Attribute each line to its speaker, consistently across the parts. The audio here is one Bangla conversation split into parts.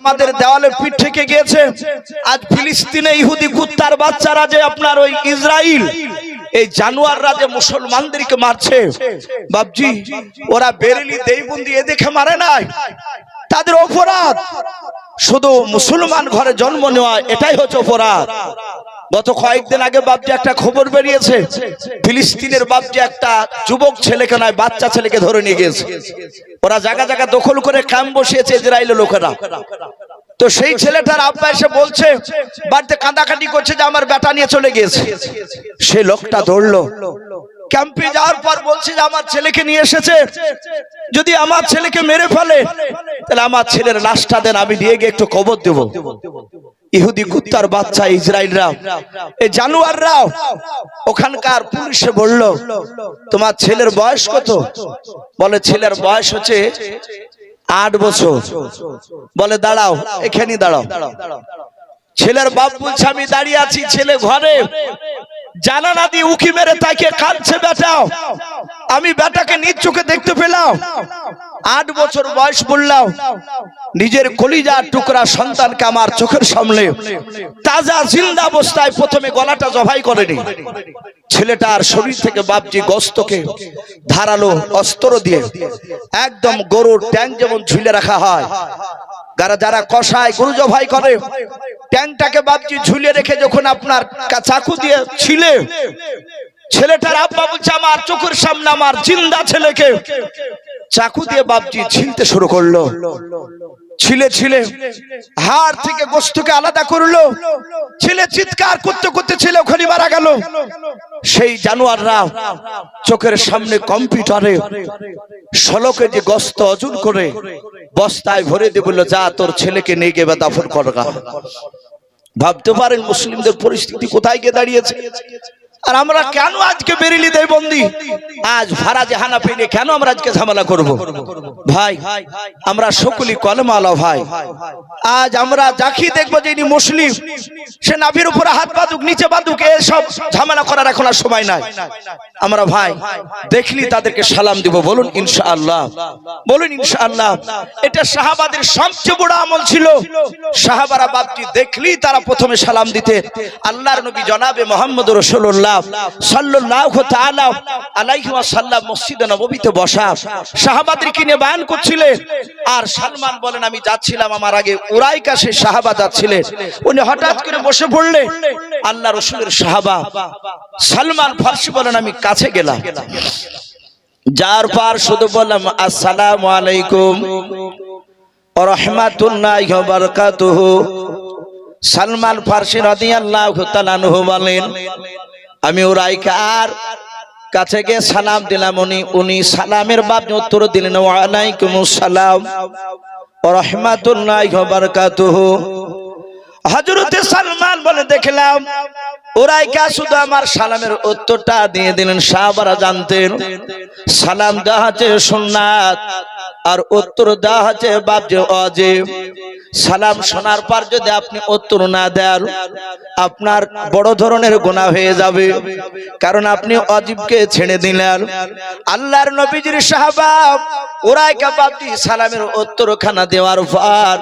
Speaker 1: আমাদের দেওয়ালে পিঠ থেকে গিয়েছে। আজ ফিলিস্তিনে ইহুদি কুত্তার বাচ্চারা যে আপনার ওই ইসরাইল এই জানোয়াররা যে মুসলমানদেরকে মারছে, বাবজি ওরা বেরেলি দেইবন্দি এ দেখে মারে নাই, তাদের অপরাধ শুধু মুসলমান ঘরে জন্ম নেওয়া, এটাই হচ্ছে অপরাধ। গত কয়েকদিন আগে বাবজি একটা খবর বেরিয়েছে, ফিলিস্তিনের বাবজি একটা যুবক ছেলেকে নয় বাচ্চা ছেলেকে ধরে নিয়ে গেছে। ওরা জায়গা জায়গা দখল করে ক্যাম্প বসিয়েছে ইসরায়েলের লোকেরা। তো সেই ছেলেটার আব্বা এসে বলছে, বাড়িতে কাঁদাকাটি করছে যে আমার বেটা নিয়ে চলে গিয়েছে। সেই লোকটা ধরলো, ক্যাম্পে যাওয়ার পর বলছে যে আমার ছেলেকে নিয়ে এসেছে, যদি আমার ছেলেকে মেরে ফেলে তাহলে আমার ছেলের লাশটা দেন, আমি নিয়ে গিয়ে একটু কবর দেব। ইহুদি কুত্তার বাচ্চা ইসরায়েলরা এই জানোয়াররা ওখানকার পুলিশে বলল, তোমার ছেলের বয়স কত? বলে ছেলের বয়স হচ্ছে 8 বছর। বলে দাঁড়াও, এখানে দাঁড়াও। ছেলের বাপ বলছে আমি দাঁড়িয়ে আছি, ছেলে ঘরে জানালা দিয়ে উকি মেরে তাকে কাঁদছে, বেটাও আমি বেটাকে নিজ চোখে দেখতে পেলাম। 8 বছর বয়স বললাম, নিজের কলিজার টুকরা সন্তানকে আমার চোখের সামনে তাজা জিন্দা অবস্থায় প্রথমে গলাটা জবাই করেনি। ছেলেটার শরীর থেকে বাপজি গোশতকে ধারালো অস্ত্র দিয়ে একদম গরুর ট্যাং যেমন ঝুলে রাখা হয়, যারা কষায় গরু জবাই করে, ট্যাংটাকে বাপজি ঝুলে রেখে যখন আপনার চাকু দিয়ে ছিলে, ছেলেটার আব্বা বলছে আমার চোখের সামনে আমার জিন্দা ছেলেকে চাকু দিয়ে বাপজি ছিলতে শুরু করলো। ছিলে ছিলে হাড় থেকে গোশতকে আলাদা করলো। ছেলে চিৎকার করতে করতে ছেলে ওখানে মারা গেল। সেই জানোয়াররা চোখের সামনে কম্পিউটারে 16 কেজি গোশত ওজন করে বস্তায় ভরে দিয়ে বলল, যা তোর ছেলেকে নিয়ে গিয়ে দাফন করগা। ভাবতে পারেন মুসলিমদের পরিস্থিতি কোথায় গিয়ে দাঁড়িয়েছে। আর আমরা কেন আজকে বেরিলি দেবন্দি, আজ ফারাজে হানাফি নিয়ে কেন আমরা আজকে ঝামেলা করব? ভাই আমরা সকলেই কলমাওয়ালা ভাই। আজ আমরা যাকে দেখবো যে ইনি মুসলিম, সে নাভির উপরে হাত বাঁধুক নিচে বাঁধুক, এসব ঝামেলা করার এখন আর সময় নাই। আমরা ভাই দেখলি তাদেরকে সালাম দিব, বলুন ইনশাআল্লাহ, বলুন ইনশাআল্লাহ। এটা সাহাবাদের সবচেয়ে বড় আমল ছিল। সাহাবারা বাপজি দেখলি তারা প্রথমে সালাম দিতে। আল্লাহর নবী জনাবে মুহাম্মদ রাসূলুল্লাহ সাল্লাল্লাহু তাআলা আলাইহি ওয়াসাল্লাম মসজিদে নববীতে বসা সাহাবাদেরকে নিয়ে বয়ান করছিলেন। আর সালমান বলেন আমি যাচ্ছিলাম, আমার আগে উরাইকা সেই সাহাবা যাচ্ছিলেন, উনি হঠাৎ করে বসে পড়লেন। আল্লাহ রাসূলের সাহাবা সালমান ফারসি বলেন আমি কাছে গেলাম, যার পর শুধু বললাম আসসালামু আলাইকুম ওয়া রাহমাতুল্লাহি ওয়া বারাকাতুহু। সালমান ফারসি রাদিয়াল্লাহু তাআলা আনহু বলেন আমি উরাইকার কাছে গিয়ে সালাম দিলাম। উনি সালামের বাপনি উত্তর দিলেন ওয়া আলাইকুমুস সালাম ওয়া রাহমাতুল্লাহি ওয়া বারাকাতুহু। হযরতে সালমান বলে দেখলাম উরাইকা শুধু আমার সালামের উত্তরটা দিয়ে দিলেন। সাহাবারা জানতেন সালাম দেওয়া হচ্ছে সুন্নাত আর উত্তর দেওয়া হচ্ছে বাপজি ওয়াজিব। সালাম শোনার পর যদি আপনি উত্তর না দেন আপনার বড় ধরনের গুনাহ হয়ে যাবে, কারণ আপনি ওয়াজিবকে ছেড়ে দিলেন। আল্লাহর নবীজির সাহাবা উরাইকা বাপজি সালামের উত্তর খানা দেওয়ার পর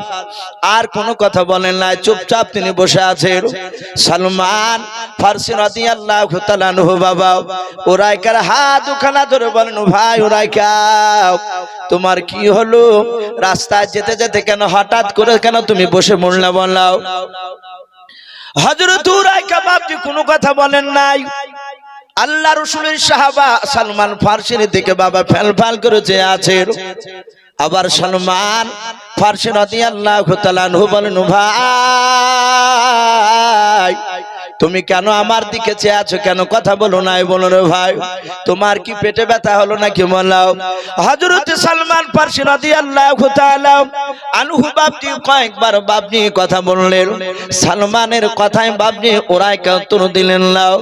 Speaker 1: আর কোনো কথা বলেন না, চুপচাপ তিনি বসে আছেন। সালমান ফারসি রাদিয়াল্লাহু তাআলা আনহু বাবা উরাইকার হাত দুখানা ধরে বলেন ভাই উরাইকা তোমার কি হলো? রাস্তায় যেতে যেতে কেন হঠাৎ করে কেন তুমি বসে মরলা বললাও? হযরত উরাইকা বাপজি কোনো কথা বলেন নাই। আল্লাহ রাসূলের সাহাবা সালমান ফারসির দিকে বাবা ফেলফাল করে চেয়ে আছেন। আবার সালমান ফারসি রাদিয়াল্লাহু তাআলা আনহু বলেন ভাই তুমি কেন আমার দিকে চেয়ে আছো, কেন কথা বলো নাই? বলো রে ভাই তোমার কি পেটে ব্যথা হলো নাকি বলাও? হযরত সালমান ফারসি রাদিয়াল্লাহু তাআলা আনহু বাপজি কয়েকবার বাপজি কথা বললেন। সালমানের কথায় বাপজি উরাইকা উত্তর দিলেন লাও।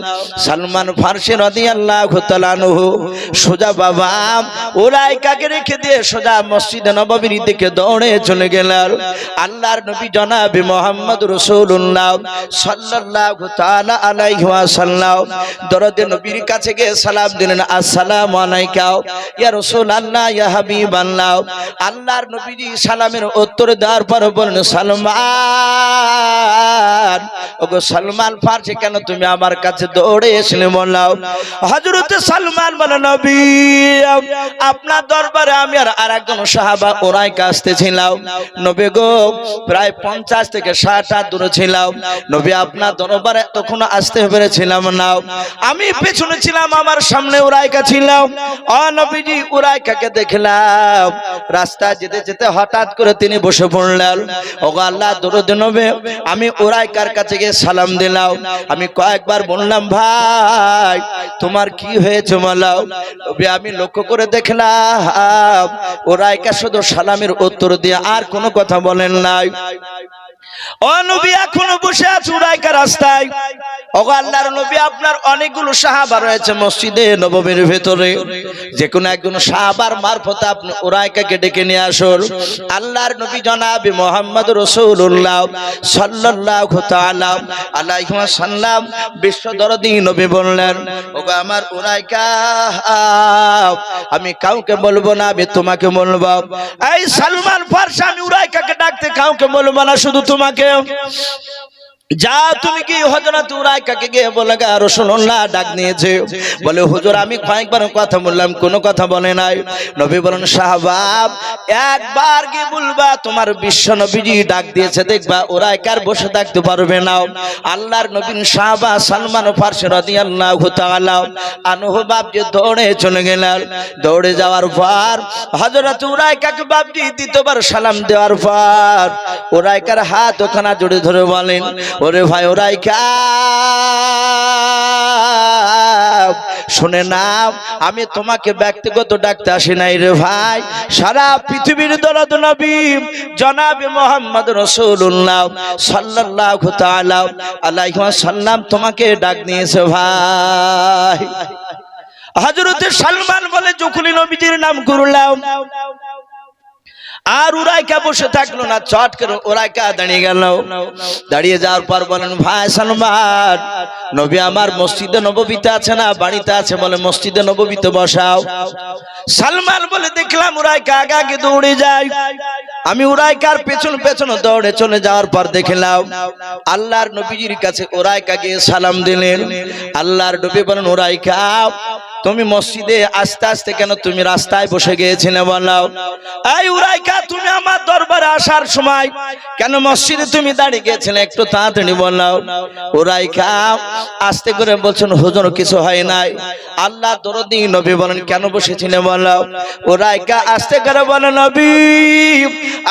Speaker 1: সালমান ফারসি রাদিয়াল্লাহু তাআলা আনহু সোজা বাবা উরাইকাকে রেখে দিয়ে সোজা মসজিদে নববীর দিকে দৌড়ে চলে গেলেন। আল্লাহর নবী জনাবে মুহাম্মদ রাসূলুল্লাহ সাল্লাল্লাহু তাআলা আলাইহি ওয়াসাল্লাম দরদে নবীর কাছে গিয়ে সালাম দিলেন, আসসালামু আলাইকা ইয়া রাসূলুল্লাহ ইয়া হাবিবাল্লাহ। আল্লাহর নবীজি সালামের উত্তর দেওয়ার পর বললেন, সালমান, ওগো সালমান ফারসি কেন তুমি আমার কাছে দৌড়ে এসেছিলে বললাম। হযরত সালমান বলেন, নবী আপনার দরবারে আমি আর আরেকজন সাহাবা উরাইকা আসতেছিলাম। নবী গো প্রায় 50 থেকে 60 হাত দূরে ছিলাম। নবী আপনার দরবারে তখন আসতে পেরেছিলাম না। আমি পেছনে ছিলাম, আমার সামনে উরাইকা ছিল। ও নবীজি উরাইকাকে দেখলাম রাস্তা যেতে যেতে হঠাৎ করে তিনি বসে পড়লেন। ওগো আল্লাহ দরুদ নবী, আমি উরাইকার কাছে গিয়ে সালাম দিলাম। আমি কয়েকবার বললাম, ভাই তোমার কি হয়েছে বলো। নবী আমি লক্ষ্য করে দেখলাম উরাইকা শুধু সালামের উত্তর দিয়ে আর কোনো কথা বলেন নাই। ও নবী এখনো বসে আছে উরাইকা রাস্তায়। ওগো আল্লাহর নবী আপনার অনেকগুলো সাহাবা রয়েছে মসজিদে নববীর ভিতরে, যে কোনো একজন সাহাবার মারফতে আপনি উরাইকাকে ডেকে নিয়ে আসুন। আল্লাহর নবী জনাবে মুহাম্মদ রাসূলুল্লাহ সাল্লাল্লাহু তাআলা আলাইহি ওয়াসাল্লাম বিশ্ব দরদি নবী বললেন, ওগো আমার উরাইকা আমি কাউকে বলবো না, আমি তোমাকে বলবো। এই সালমান ফারসি আমি উরাইকাকে ডাকতে কাউকে বলবো না, শুধু তোমাকে। যা তুমি কি হযরত উরাইকাকে গিয়ে বলে গা রাসূলুল্লাহ ডাক নিয়েছে। বলে হুজুর আমি কয়েকবার কথা বললাম, কোনো কথা বলে নাই। নবী বলেন, সাহাবা একবার গিয়ে বলবা তোমার বিশ্ব নবীজি ডাক দিয়েছে, দেখবা উরাইকার বসে থাকতে পারবে না। আল্লাহর নবীর সাহাবা সালমান ফারসি রাদিয়াল্লাহু তাআলা আনহু বাপজি দৌড়ে চলে গেলেন। দৌড়ে যাওয়ার পর হযরত উরাইকাকে বাপজি দ্বিতীয়বার সালাম দেওয়ার পর উরাইকার হাত ওখানে জড়িয়ে ধরে বলেন, ওরে ভাই উরাইকা শুনে নাও, আমি তোমাকে ব্যক্তিগত ডাকতে আসি নাই রে ভাই, সারা পৃথিবীর দরদ নবী জনাবে মুহাম্মদ রাসূলুল্লাহ সাল্লাল্লাহু তাআলা আলাইহি ওয়াসাল্লাম তোমাকে ডাক নিয়েছে ভাই। হযরত সালমান বলে, যখনই নবীজির নাম করলাম আর উরাইকা বসে থাকলো না, চট করে উরাইকা দাঁড়িয়ে গেল। দাঁড়িয়ে যাওয়ার পর বলেন, ভাই সালমান নবী আমার মসজিদে নববীতে আছে না বাড়িতে আছে? বলে মসজিদে নববীতে বসাও। সালমান বলে, দেখলাম উরাইকা আগে আগে দৌড়ে যায়। আমি উরাইকার পেছন পেছন দৌড়ে চলে যাওয়ার পর দেখলাম আল্লাহর নবীজির কাছে উরাইকা গিয়ে সালাম দিলেন। আল্লাহর নবী বলেন, উরাইকা তুমি মসজিদে আস্তে আস্তে কেন, তুমি রাস্তায় বসে গিয়েছিলে বলো। এই উরাইকা তুমি আমার দরবারে আসার সময় কেন মসজিদে তুমি দাঁড়িয়ে গিয়েছিলে, একটু তাড়াতাড়ি বলো। উরাইকা আস্তে করে বলছেন, হুজুর কিছু হয় নাই। আল্লাহ দরদি নবী বলেন, কেন বসেছিলে বলো। উরাইকা আস্তে করে বলে, নবী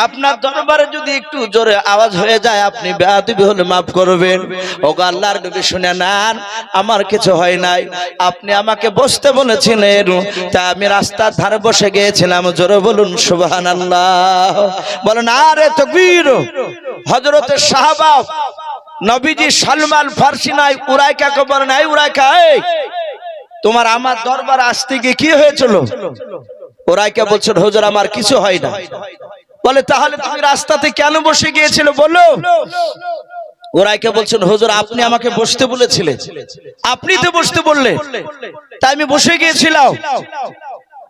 Speaker 1: আপনার দরবারে যদি একটু জোরে আওয়াজ হয়ে যায় আপনি বেয়াদবি হলে মাফ করবেন। ওগো আল্লাহর নবী শুনে নেন, আমার কিছু হয় নাই, আপনি আমাকে বসতে বলেছিলেন তা আমি রাস্তার ধারে বসে গিয়েছিলাম। জোরে বলুন সুবহানাল্লাহ। বলেন আরে তাকবীর। হযরত সাহাবা নবীজি সালমান ফারসি নাই উরাইকাকে বলেন, এই উরাইকা এই তোমার আমার দরবারে আসতে গিয়ে কি হয়েছিল? উরাইকা বলছেন, হুজুর আমার কিছু হয় না। বলে তাহলে তুমি রাস্তাতে কেন বসে গিয়েছিলে বলো। উরাইকা বলছেন, হুজুর আপনি আমাকে বসতে বলেছিলেন, আপনি তো বসতে বললেন, তাই আমি বসে গিয়েছিলাম।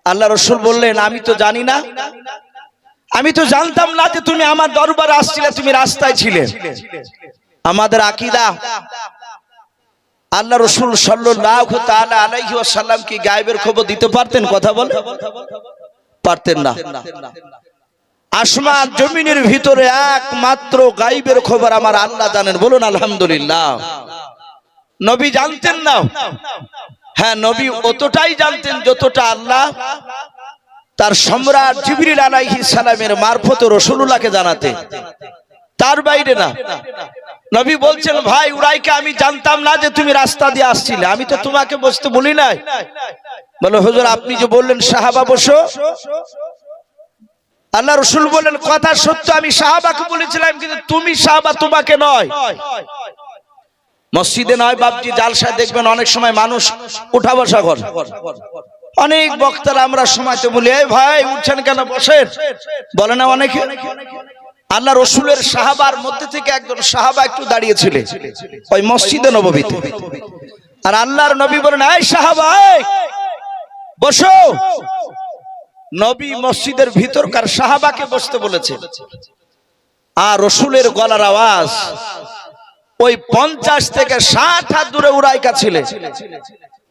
Speaker 1: আল্লাহ রাসূল বললেন, আমি তো জানি না, আমি তো জানতাম না যে তুমি আমার দরবারে আসছিলে, তুমি রাস্তায় ছিলে। আমাদের আকীদা আল্লাহ রাসূল সাল্লাল্লাহু তাআলা আলাইহি ওয়াসাল্লাম কি গায়েবের খবর দিতে পারতেন? কথা বল, পারতেন না। আসমান জমিনের ভিতরে একমাত্র গায়েবের খবর আমার আল্লাহ জানেন। বলুন আলহামদুলিল্লাহ। নবী জানতেন না? হ্যাঁ নবী অতটাই জানতেন যতটা আল্লাহ তার সম্রাট জিবরিল আলাইহিস সালামের মারফতে রাসূলুল্লাহকে জানাতে, তার বাইরে না। নবী বলছেন, ভাই উরাইকা আমি জানতাম না যে তুমি রাস্তা দিয়ে আসছিলে, আমি তো তোমাকে বসতে বলি নাই। বলে হুজুর আপনি যে বললেন সাহাবা বসো, আল্লাহ রাসূল বলেন কথা সত্য, আমি সাহাবাকে বলেছিলাম, কিন্তু তুমি সাহাবা তোমাকে নয়। মসজিদে নয় বাপজি, জালসায় দেখবেন অনেক সময় মানুষ উঠা বসা করে। অনেক বক্তারা আমরা সময়তে বলি, এই ভাই উঠছেন কেন, বসেন। বলে না অনেকে, আল্লাহ রসুলের সাহাবার মধ্যে থেকে একজন সাহাবা একটু দাঁড়িয়েছিলেন ওই মসজিদে নববীতে। আর আল্লাহর নবী বলেন, এই সাহাবা বসো। নবী মসজিদের ভিতরকার সাহাবাকে বসতে বলেছেন। আর রসুলের গলার আওয়াজ ওই 50 থেকে 60 হাত দূরে উড়াইকা ছিলেন।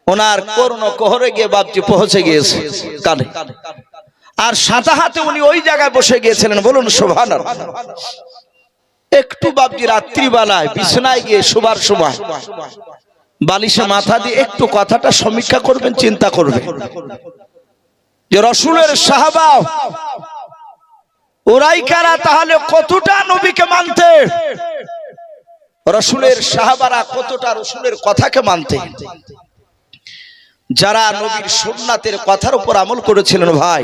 Speaker 1: ওনার করুণ কোহরে গিয়ে বাপজি পৌঁছে গিয়েছে কানে। আর সাদা হাতে উনি ওই জায়গায় বসে গিয়েছিলেন। বলুন সুবহানাল্লাহ। একটু বাপজি রাত্রিবেলায় বিছানায় গিয়ে শোবার সময় বালিশে মাথা দিয়ে একটু কথাটা সমীক্ষা করবেন, চিন্তা করবেন যে রসুলের সাহাবা উরাইকারা তাহলে কতটা নবীকে মানতে, রসুলের সাহাবারা কতটা রসুলের কথাকে মানতে। যারা নবীর সুন্নাতের কথার উপর আমল করেছিলেন ভাই,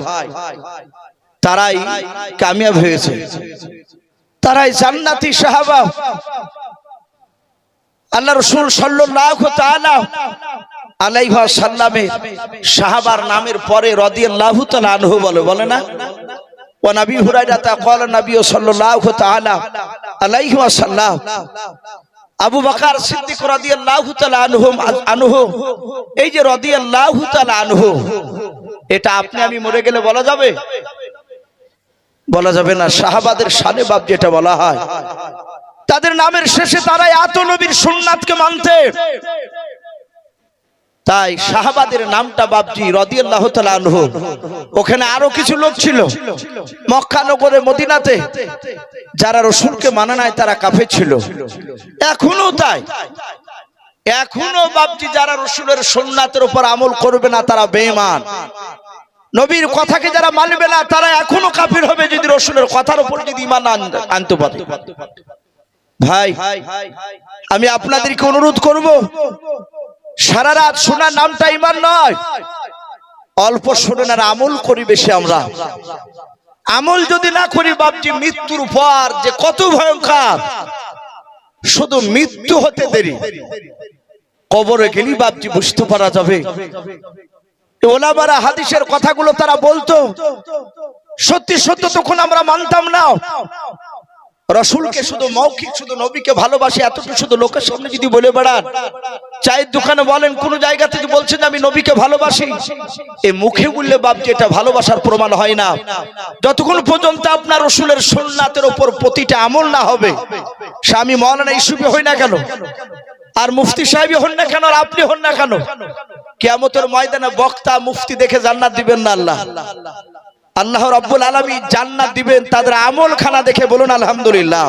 Speaker 1: তারাই কামিয়াব হয়েছে, তারাই জান্নাতি সাহাবা। আল্লাহ রাসূল সাল্লাল্লাহু তাআলা আলাইহি ওয়াসাল্লামের সাহাবার নামের পরে রাদিয়াল্লাহু তাআলা আনহু বলে না। ওয়া নবী হুরায়রা তা ক্বালা নবী সাল্লাল্লাহু তাআলা আলাইহি ওয়াসাল্লাম আবু বকর সিদ্দিক রাদিয়াল্লাহু তাআলা আনহু। এই যে রাদিয়াল্লাহু তাআলা আনহু, এটা আপনি আমি মরে গেলে বলা যাবে? বলা যাবে না। সাহাবাদের শানে বাপ যেটা বলা হয়, তাদের নামের শেষে তারাই এত নবীর সুন্নাতকে মানতে। তাই সাহাবাদের নামটা বাপজি রাদিয়াল্লাহু তাআলা আনহু। ওখানে আরো কিছু লোক ছিল মক্কা নগরে মদিনাতে, যারা রাসূলকে মানে নাই, তারা কাফের ছিল। এখনো তাই, এখনো বাপজি যারা রাসূলের সুন্নাতের উপর আমল করবে না তারা বেঈমান। নবীর কথাকে যারা মানবে না তারা এখনো কাফির হবে, যদি রাসূলের কথার উপর যদি ঈমান আনতে পারে। ভাই আমি আপনাদেরকে অনুরোধ করব, সারা রাত শোনার নামটা ঈমান নয়, অল্প শুনুন আর আমল করি বেশি। আমরা আমল যদি না করি বাপজি, মৃত্যুর পর যে কত ভয়ঙ্কর, শুধু মৃত্যু হতে দেরি, কবরে গেলি বাপজি বুঝতে পারা যাবে। ওলামারা হাদিসের কথাগুলো তারা বলতো, সত্যি সত্য তখন আমরা মানতাম না। রাসূলকে শুধু মৌখিক, শুধু নবীকে ভালোবাসি এতটুকু শুধু লোকের সামনে যদি বলে বেড়ান, চায়ের দোকানে বলেন, কোন জায়গা থেকে বলছেন আমি নবীকে ভালোবাসি, এই মুখে বললে বাপজি এটা ভালোবাসার প্রমাণ হয় না। যতক্ষণ পর্যন্ত আপনার রাসূলের সুন্নাতের উপর প্রতিটা আমল না হবে, স্বামী মাওলানা ইউসুফি হই না কেন, আর মুফতি সাহেবই হন না কেন, আর আপনি হন না কেন, কিয়ামতের ময়দানে বক্তা মুফতি দেখে জান্নাত দিবেন না আল্লাহ। আল্লাহ রাব্বুল আলামিন জান্নাত দিবেন তাদের আমল খানা দেখে। বলুন আলহামদুলিল্লাহ।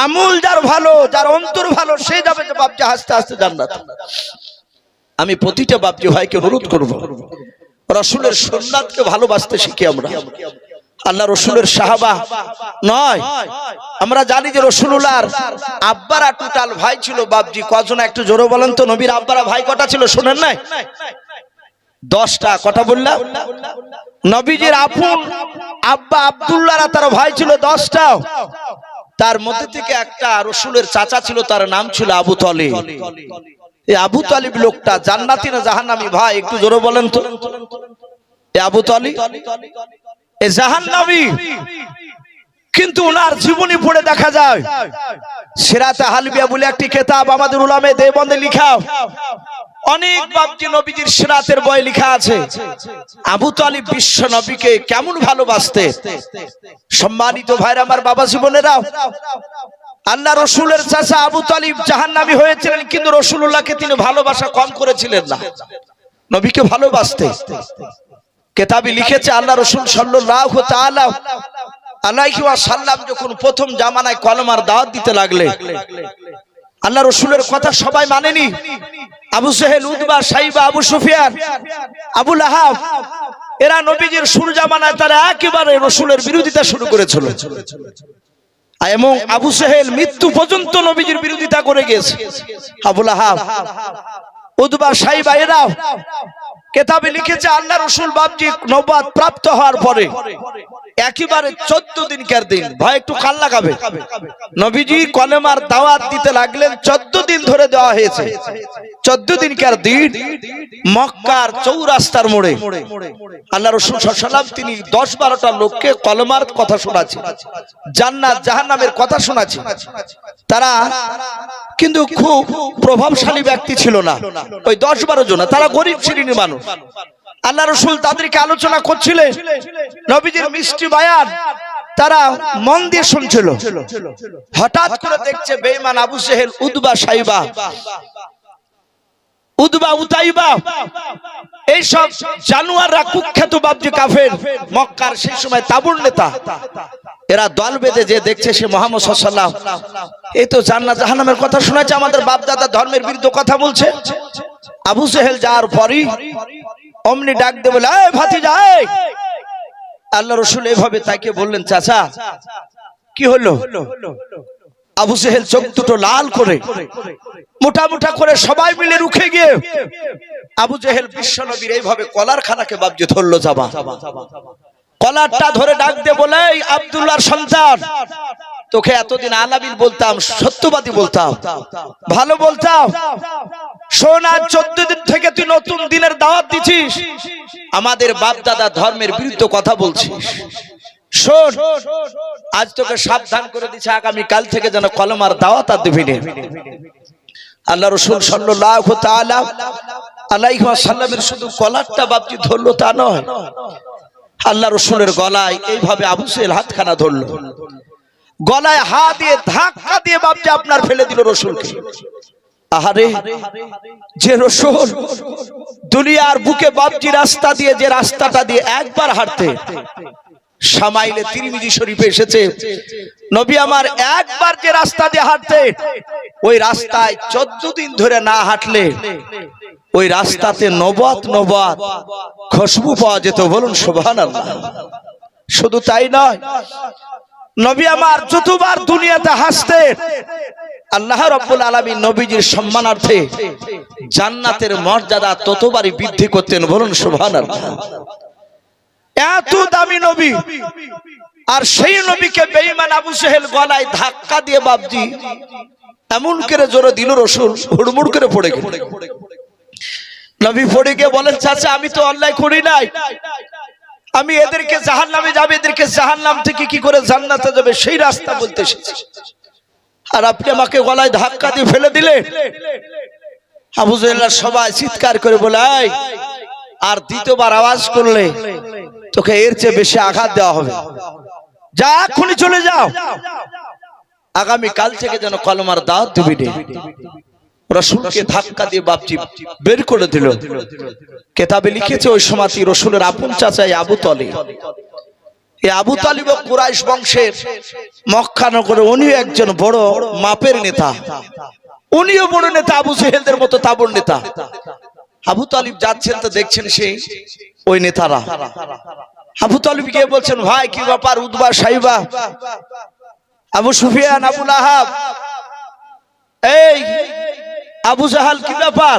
Speaker 1: আমল যার ভালো, যার অন্তর ভালো, সে যাবে যে বাপজি হাসতে হাসতে জান্নাত। আমি প্রতিটা বাপজি ভাইকে অনুরোধ করব, রাসূলের সুন্নাতকে ভালোবাসতে শিখি আমরা। আল্লাহ রাসূলের সাহাবা নয়, আমরা জানি যে রাসূলুল্লাহর আব্বারা টোটাল ভাই ছিল বাপজি কজন, একটু জোরে বলেন তো। নবীর আব্বারা ভাই কটা ছিল শুনেন নাই? 10টা। কটা বললাম? নবীজির আপন আব্বা আব্দুল্লাহরা তার ভাই ছিল 10টা। তার মধ্যে থেকে একটা রাসূলের চাচা ছিল, তার নাম ছিল আবু তালিব। এই আবু তালিব লোকটা জান্নাতি না জাহান্নামী? ভাই একটু জোরে বলেন তো। এই আবু তালিব এ জাহান্নামী, কিন্তু ওনার জীবনী পড়ে দেখা যায়, সিরাতে হালবিয়া বলে একটি কিতাব আমাদের উলামায়ে দেওবন্দে লেখা, অনেক বাপজি নবীজির সিরাতের বই লেখা আছে আবু তালিব বিশ্ব নবীকে কেমন ভালোবাসতে। সম্মানিত ভাইরা আমার, বাবা জীবনেরা, আল্লাহ রাসূলের চাচা আবু তালিব জাহান্নামী হয়েছিলেন, কিন্তু রাসূলুল্লাহকে তিনি ভালোবাসা কম করেছিলেন না, নবীকে ভালোবাসতে। কিতাবে লিখেছে আল্লাহ রাসূল সাল্লাল্লাহু তাআলা আলাইহি ওয়াসাল্লাম যখন প্রথম জামানায় কলমার দাওয়াত দিতে লাগলেন, আল্লাহ রাসূলের কথা সবাই মানেনি। আবু জাহেল, উতবা, সাইবা, আবু সুফিয়ান, আবু লাহাব, এরা নবীজির শুরু জামানায় তারা একেবারে রাসূলের বিরোধিতা শুরু করেছিল। এবং আবু জাহেল মৃত্যু পর্যন্ত নবীজির বিরোধিতা করে গেছে। আবু লাহাব, উতবা, সাইবা এরা কিতাবে লিখেছে আল্লাহ রাসূল বাপজি নবুয়ত প্রাপ্ত হওয়ার পরে একেবারে 14 দিনকার দিন, ভাই একটু কান লাগাবে, নবীজি কলেমার দাওয়াত দিতে লাগলেন, 14 দিন ধরে দেওয়া হয়েছে। 14 দিনকার দিন মক্কার চৌরাস্তার মোড়ে আল্লাহ রাসূল সাল্লাল্লাহু আলাইহি ওয়াসাল্লাম তিনি 10-12টা লোককে কলমার কথা শোনাচ্ছেন, জান্নাত জাহান্নামের কথা শোনাচ্ছেন। তারা কিন্তু খুব প্রভাবশালী ব্যক্তি ছিল না, ওই 10-12 জন, তারা গরীব শ্রেণীর মানুষ। আল্লাহ রাসূল তাদেরকে আলোচনা করছিলেন, নবীজির মিষ্টি বয়ান তারা মন দিয়ে শুনছিল। হঠাৎ করে দেখছে বেঈমান Abu Jahl, Utba Shaiba, Utba Utaiba, এইসব জানোয়াররা, কুখ্যাত বাপজি কাফের, মক্কার সেই সময় তাবুর নেতা, এরা দল বেঁধে যে দেখছে সে মুহাম্মদ সাল্লাল্লাহু আলাইহি ওয়াসাল্লাম এই তো জান্নাত জাহান্নামের কথা শোনাচ্ছে, আমাদের বাপ দাদা ধর্মের বিরুদ্ধে কথা বলছে। আবু জেহেল যাওয়ার পরই অমনি ডাক দিয়ে বলে, এই ভাতিজা, এই। আল্লাহ রাসূল এভাবে তাকে বললেন, চাচা কি হলো? আবু জেহেল চোখ দুটো লাল করে মোটা মোটা করে সবাই মিলে রুখে গিয়ে আবু জেহেল বিশ্বনবীর এইভাবে কলার খানাকে বাবজি ধরলো, যাবা কলারটা ধরে ডাক দিয়ে বলে, এই আব্দুল্লাহর সন্তান, তোকে এতদিন আলামিন বলতাম, সত্যবাদী বলতাম, ভালো বলতাম, শোন আজ 14 দিন থেকে তুই নতুন দিনের দাওয়াত দিছিস, আমাদের বাপ দাদা ধর্মের বিরুদ্ধে কথা বলছিস। শোন, আজ তোকে সাবধান করে দিচ্ছে, আগামী কাল থেকে যেন কলমার দাওয়াত আর দিবি না। আল্লাহ রাসূল সাল্লাল্লাহু তাআলা আলাইহি ওয়াসাল্লামের শুধু কলারটা বাপজি ধরলো তা নয়, আল্লাহ রাসূলের গলায় এইভাবে আবু জেহেল হাতখানা ধরলো, গলায় হাত দিয়ে ধাক্কা দিয়ে বাপজি আপনার ফেলে দিল রাসূলকে। আহারে, যে রাসূল দুনিয়ার বুকে বাপজি রাস্তা দিয়ে, যে রাস্তাটা দিয়ে একবার হাঁটতে, শামাইলে তিরমিজি শরীফে এসেছে, নবী আমার একবার যে রাস্তা দিয়ে হাঁটতে, ওই রাস্তায় 14 দিন ধরে না হাঁটলে ওই রাস্তাতে নবত নবত খুশবু পাওয়া যেত। বলুন সুবহানাল্লাহ। শুধু তাই নয়, নবী আমার যতবার দুনিয়াতে হাসতেন, আল্লাহ রাব্বুল আলামিন নবীজির সম্মানার্থে জান্নাতের মর্যাদা ততবারই বৃদ্ধি করতেন। বলুন সুবহানাল্লাহ। এত দামি নবী, আর সেই নবীকে বেঈমান আবু জেহেল গলায় ধাক্কা দিয়ে বাপজি এমন করে জোরে দিল, রাসূল হুড়মুড় করে পড়ে গেল। নবী পড়ে গিয়ে বলেন, চাচা আমি তো অন্যায় করি নাই, আমি এদেরকে জাহান্নামে যাবে, এদেরকে জাহান্নাম থেকে কি করে জান্নাতে যাবে সেই রাস্তা বলতে এসেছি, আর আপনি আমাকে গলায় ধাক্কা দিয়ে ফেলে দিলেন। আবু জেহেল সবাই চিৎকার করে বলে, এই আর দ্বিতীয়বার আওয়াজ করলে তোকে এর চেয়ে বেশি আঘাত দেওয়া হবে, যা এক্ষুনি চলে যাও, আগামী কাল থেকে যেন কলমার দাওয়াত দিবি না। রাসূলকে ধাক্কা দিয়ে বাপজি বের করে দিল। কিতাবে লিখেছে ওই সময় রাসূলের আপন চাচা আবু তালিব, এই আবু তালিব কুরাইশ বংশের, মক্কা নগরে উনিও একজন বড় মাপের নেতা, উনিও বড় নেতা, আবু জেহেলদের মতো তাবর নেতা। আবু তালিব যাচ্ছেন তো দেখছেন সেই ওই নেতারা। আবু তালিব গিয়ে বলছেন, ভাই কি ব্যাপার? উতবা সাইবা, আবু সুফিয়ান, আবু লাহাব, এই আবু জাহাল, কি ব্যাপার?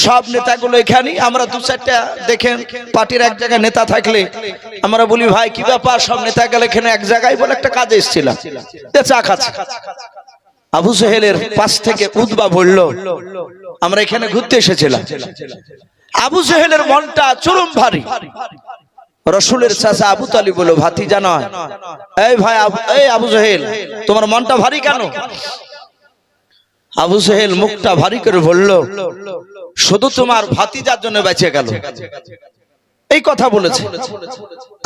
Speaker 1: সব নেতাগুলো এখানে, আমরা 2-4টা দেখেন পার্টির এক জায়গায় নেতা থাকলে আমরা বলি, ভাই কি ব্যাপার? সব নেতা গেলে এখানে এক জায়গায় বলে একটা কাজে এসেছিলাম, চা খাচ্ছে। আবু জেহেলের পাশ থেকে উতবা বলল, আমরা এখানে ঘুরতে এসেছিলাম। আবু জেহেলের মনটা চরম ভারী। রাসূলের চাচা আবু তালিব বলল, ভাতিজা নয়, এই ভাই, এই আবু জেহেল, তোমার মনটা ভারী কেন? আবু জেহেল মুখটা ভারী করে বলল, শুধু তোমার ভাতিজার জন্য বেঁচে গেল, এই কথা বলেছে।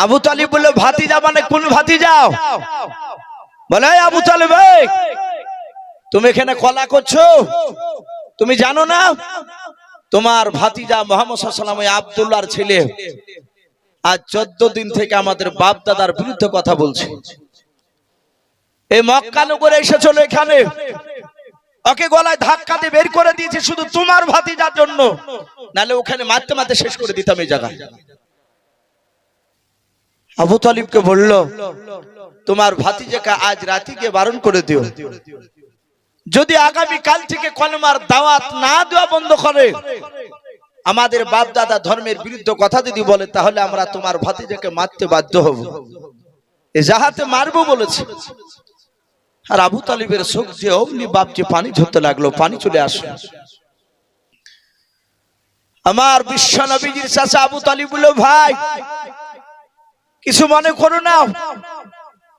Speaker 1: আবু তালিব বলল, ভাতিজা মানে কোন ভাতিজা? বলে, আবু তালিব, তুমি এখানে কলা করছো, তুমি জানো না তোমার ভাতিজা মুহাম্মদ সাল্লাল্লাহু আলাইহি ওয়াসাল্লাম আব্দুল্লাহর ছেলে আজ 14 দিন থেকে আমাদের বাপ দাদার বিরুদ্ধে কথা বলছে, এই মক্কা নগরে এসেছিল, এখানে ওকে গলায় ধাক্কা দিয়ে বের করে দিয়েছে শুধু তোমার ভাতিজার জন্য, নালে ওখানে মারতে মারতে শেষ করে দিতাম এই জায়গায়। আবু তালিবকে বলল, তোমার ভাতিজাকে আজ রাতে গিয়ে বারণ করে দিও, যদি আগামী কাল থেকে কলমার দাওয়াত না দেওয়া বন্ধ করে, আমাদের বাপ দাদা ধর্মের বিরুদ্ধে কথা যদি বলে, তাহলে আমরা তোমার ভাতিজাকে মারতে বাধ্য হব, এ জাহাতে মারবো বলেছে। আর আবু তালিবের চোখ যে অমনি বাপ যে পানি ঝরতে লাগলো, পানি চলে আসলো। আমার বিশ্ব নবীজির চাচা আবু তালিব বলল, ভাই কিছু মনে করো না,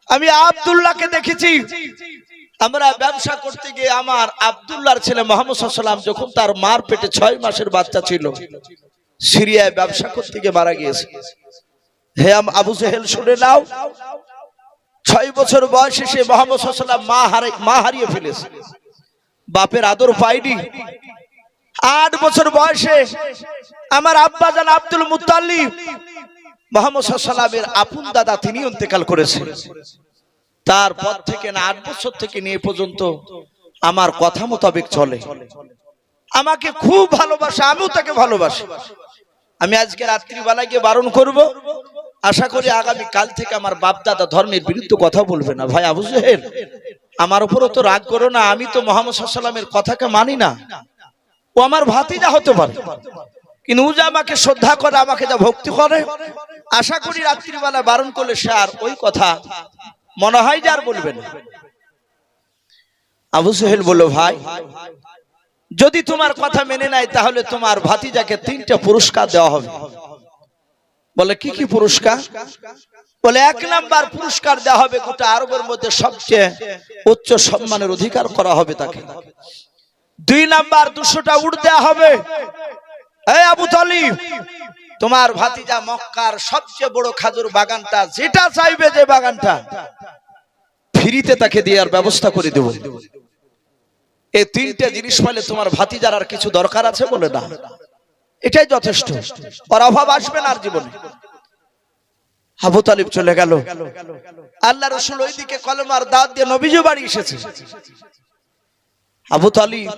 Speaker 1: আমি আব্দুল্লাহকে দেখেছি। আমরা ব্যবসা করতে গিয়ে আমার আব্দুল্লাহর ছেলে মুহাম্মদ সাল্লাল্লাহু আলাইহি ওয়াসাল্লাম যখন তার মার পেটে 6 মাসের বাচ্চা ছিল, সিরিয়ায় ব্যবসা করতে গিয়ে মারা গিয়েছে। হে আবু জেহেল, শুনে নাও, 6 বছর বয়সে সে মুহাম্মদ সাল্লাল্লাহু আলাইহি ওয়াসাল্লাম মা হারিয়ে ফেলেছে, বাপের আদর পায়নি। 8 বছর বয়সে আমার আব্বা জান আব্দুল মুত্তালিব মুহাম্মদ সাল্লাল্লাহু আলাইহি ওয়াসাল্লামের আপন দাদা, তিনি ইন্তেকাল করেছেন। তারপর থেকে না 8 বছর থেকে নিয়ে পর্যন্ত আমার কথা মোতাবেক চলে, আমাকে খুব ভালোবাসে, আমিও তাকে ভালোবাসি। আমি আজকে রাত্রিবেলায় গিয়ে বারণ করব, আশা করি আগামী কাল থেকে আমার বাপ দাদা ধর্মের বিরুদ্ধে কথা বলবে না। ভাই আবু জেহেল, আমার উপরও তো রাগ করো না, আমি তো মুহাম্মদ সাল্লাল্লাহু আলাইহি ওয়াসাল্লামের কথাকে মানি না। ও আমার ভাতিজা হতে পারে, কিন্তু ও যে আমাকে শ্রদ্ধা করে, আমাকে যা ভক্তি করে, আশা করি রাত্রিবেলা বারণ করলে সে আর ওই কথা মনে হয় যে আর বলবে না। আবু জেহেল বলল, ভাই যদি তোমার কথা মেনে নাই তাহলে তোমার ভাতিজাকে 3টা পুরস্কার দেওয়া হবে। বলে কি কি পুরস্কার? বলে 1 নাম্বার পুরস্কার দেওয়া হবে, গোটা আরবের মধ্যে সবচেয়ে উচ্চ সম্মানের অধিকার করা হবে তাকে। 2 নাম্বার 200টা উট দেওয়া হবে। এই আবু তালিব, তোমার ভাতিজা মক্কার সবচেয়ে বড় খাজুর বাগানটা, যেটা চাইবে যে বাগানটা, ফ্রিতে তাকে দেওয়ার ব্যবস্থা করে দেব। এই 3টে জিনিস পেলে তোমার ভাতিজার আর কিছু দরকার আছে? বলে না, এটাই যথেষ্ট, আর অভাব আসবে না আর জীবনে। আবু তালিব চলে গেল। আল্লাহ রাসূল ওইদিকে কলেমার দাওয়াত দিয়ে নবীজি বাড়ি এসেছে। আবু তালিব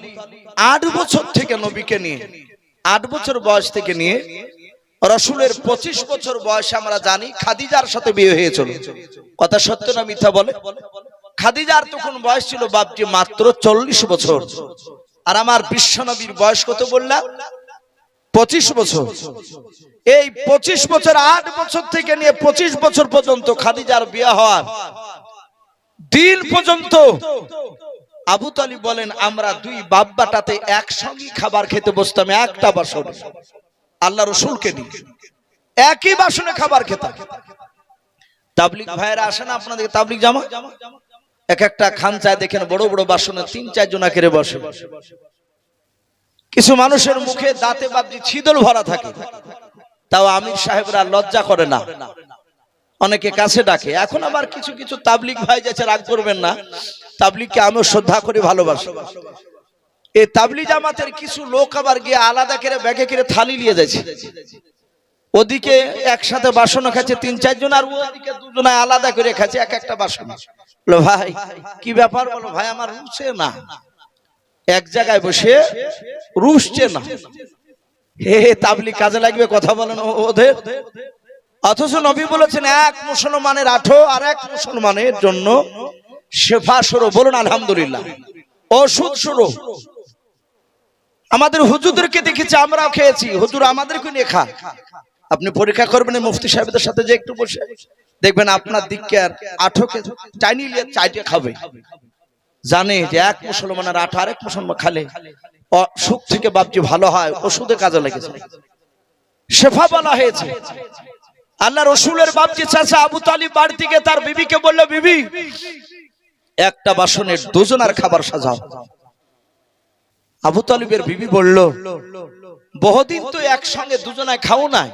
Speaker 1: 8 বছর থেকে নবীকে নিয়ে, 8 বছর বয়স থেকে নিয়ে রাসূলের 25 বছর বয়সে আমরা জানি খাদিজার সাথে বিয়ে হয়েছিল। কথা সত্য না মিথ্যা বলে? খাদিজার তখন বয়স ছিল বাপজি মাত্র 40 বছর, আর আমার বিশ্ব নবীর বয়স কত বললাম? 25 বছর। এই 25 বছর, 8 বছর থেকে নিয়ে 25 বছর পর্যন্ত খাদিজার বিয়ে হওয়ার দিন পর্যন্ত আবু তালিব বলেন, আমরা 2 বাব্বাটাতে একসঙ্গে খাবার খেতে বসতাম, একটা বাসনে, আল্লাহ রাসূলকে নিয়ে একই বাসনে খাবার খেতাম। তাবলীগ ভাইরা আসে না আপনাদের তাবলীগ জামা, এক একটা খানচায় দেখেন বড় বড় বাসনে 3-4 জনা করে বসে। কিছু মানুষের মুখে দাঁতে বাবজি ছিদল ভরা থাকে, তাও আমির সাহেবরা লজ্জা করে না, অনেকে কাছে ডাকে। এখন আবার কিছু কিছু তাবলীগ ভাই যাচ্ছে, রাগ করবেন না, তাবলীগকে আমিও শ্রদ্ধা করি, ভালোবাসি। এই তাবলীগ জামাতের কিছু লোক আবার গিয়ে আলাদা করে ব্যাগে করে থালি নিয়ে যাচ্ছে, ওদিকে একসাথে বাসন খাচ্ছে 3-4 জন, আর ওদিকে 2 জনায় আলাদা করে খাচ্ছে এক একটা বাসন। বলো ভাই কি ব্যাপার? বলো ভাই আমার রুচে না, এক জায়গায় বসে রুচছে না। হে তাবলীগ কাজে লাগবে, কথা বলেন ওদের। অথচ নবী বলেছেন, এক মুসলমানের 8 আর এক মুসলমানের জন্য শেফা শুরু। বলুন আলহামদুলিল্লাহ। ওষুধ শুরু। আমাদের হুজুরদেরকে দেখেছি, আমরাও খেয়েছি, হুজুর আমাদেরকে নিয়ে খা। আপনি পরীক্ষা করবেন মুফতি সাহেবদের সাথে যে একটু বসে দেখবেন, আপনার দিককে আর 8কে চাইনি নিয়ে চাইতে খাবে। জানে যে এক মুসলমানের 8 আর এক মুসলমান খালে সুখ থেকে বাপজি ভালো হয়, ওষুধে কাজে লেগেছে, শেফা বলা হয়েছে। আল্লাহ রাসূলের বাপজি চাচা আবু তালিব বাড়ি থেকে তার বিবিকে বলল, বিবি একটা বাসনের 2 জনার খাবার সাজাও। আবু তালিবের বিবি বলল, বহুদিন তো একসঙ্গে 2 জনায় খাও নাই,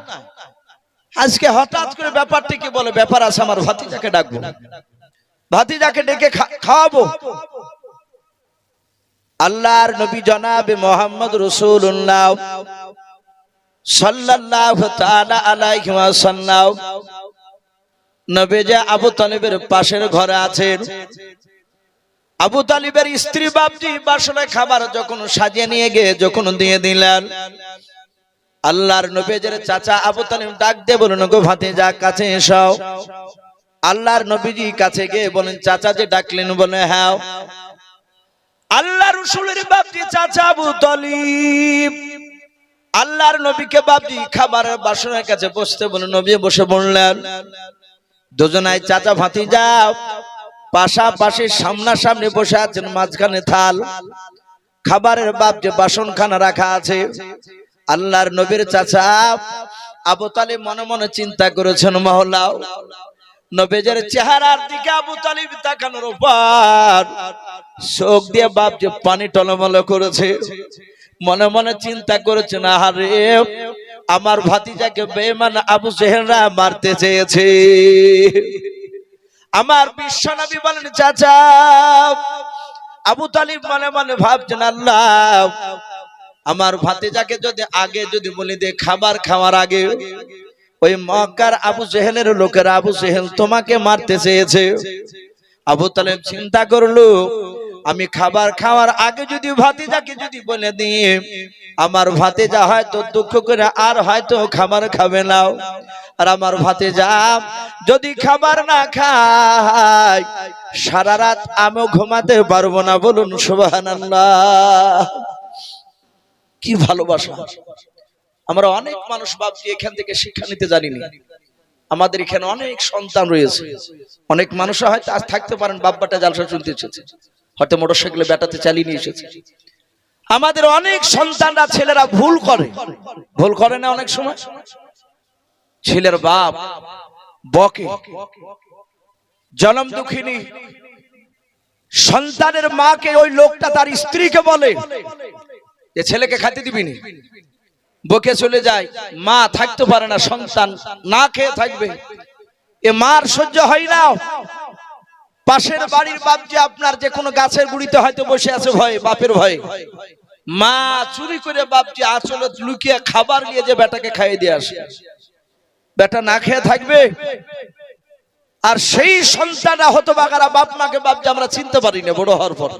Speaker 1: আজকে হঠাৎ করে ব্যাপারটা কি? বলে ব্যাপার আছে, আমার ভাতিজাকে ডাকবো, ভাতিজাকে ডেকে খাওয়াবো। আল্লাহর নবী জনাবে মুহাম্মদ রাসূলুল্লাহ সাল্লাল্লাহু তাআলা আলাইহি ওয়াসাল্লাম নবীজি আবু তালিবের পাশের ঘরে আছেন। আবু তালিবের স্ত্রী বাপজি বাসনে খাবার যখন সাজিয়ে নিয়ে গিয়ে যখন দিয়ে দিলেন, আল্লাহর নবীজির চাচা আবু তালিব ডাক দিয়ে বলেন, গো ভাতিজা কাছে এসো। আল্লাহর নবীজি কাছে গিয়ে বলেন, চাচা যে ডাকলেন? বলে হ্যাঁ। আল্লাহ রাসূলের বাপজি চাচা আবু তালিব আল্লাহর নবীকে বাপজি খাবারের বাসনের কাছে বসতে বলে, নবী বসে বললেন। 2 জনাই চাচা ভাতিজা পাশাপাশি সামনাসামনি বসে আছেন, মাঝখানে থাল, খাবারের বাপজি বাসনখানা রাখা আছে। আল্লাহর নবীর চাচা আবু তালিব মনে মনে চিন্তা করেছেন, মহল্লা নবীজের চেহারার দিকে আবু তালিব তাকানোর পর চোখ দিয়ে বাপ যে পানি টলমল করেছে। মনে মনে চিন্তা করেছেন, আরে আমার ভাতিজাকে বেঈমান আবু জেহেলরা মারতে চেয়েছে। আমার বিশ্বনবী বলেন, চাচা আবু তালিব মনে মনে ভাবছেন, আল্লাহ আমার ভাতিজাকে যদি আগে যদি বলি দে খাবার খাওয়ার আগে ওই মক্কার আবু জেহেলের লোকেরা আবু জেহেল তোমাকে মারতে চেয়েছে। আবু তালিব চিন্তা করলো, আমি খাবার খাওয়ার আগে যদি ভাতিজাকে যদি বলে দিয়ে আমার ভাতিজা হয়তো দুঃখ করে আর হয়তো খাবার খাবে না, আর আমার ভাতিজা যদি খাবার না খায় সারা রাত আমিও ঘুমাতে পারবো না। বলুন সুবহানাল্লাহ। কি ভালোবাসা! আমরা অনেক মানুষ ভাবছি এখান থেকে শিক্ষা নিতে জানিনি। আমাদের এখানে অনেক সন্তান রয়েছে, অনেক মানুষ হয়তো আজ থাকতে পারেন বাপ্পাটা জালসা শুনতে এসেছে, হয়তো মোটরসাইকেলে বেটাতে চালিয়ে নিয়ে এসেছে। আমাদের অনেক সন্তানরা ছেলেরা ভুল করে না। অনেক সময় ছেলের বাপ বকে, জনম দুঃখিনী সন্তানের মাকে ওই লোকটা তার স্ত্রীকে বলে যে ছেলেকে খাইতে দিবি না, বকে চলে যায়। মা থাকতে পারে না, সন্তান না খেয়ে থাকবে। এ মার সহ্য হয় না। পাশের বাড়ির বাপ যে আপনার যে কোনো গাছের গুড়িতে হয়তো বসে আছে ভয়ে, বাপের ভয়ে, মা চুরি করে বাপ যে আঁচলে লুকিয়ে খাবার নিয়ে যে বেটাকে খাইয়ে দিয়ে আসে, বেটা না খেয়ে থাকবে। আর সেই সন্তানরা হতভাগারা বাপ মাকে বাপ যে আমরা চিনতে পারি না, বড় হওয়ার পর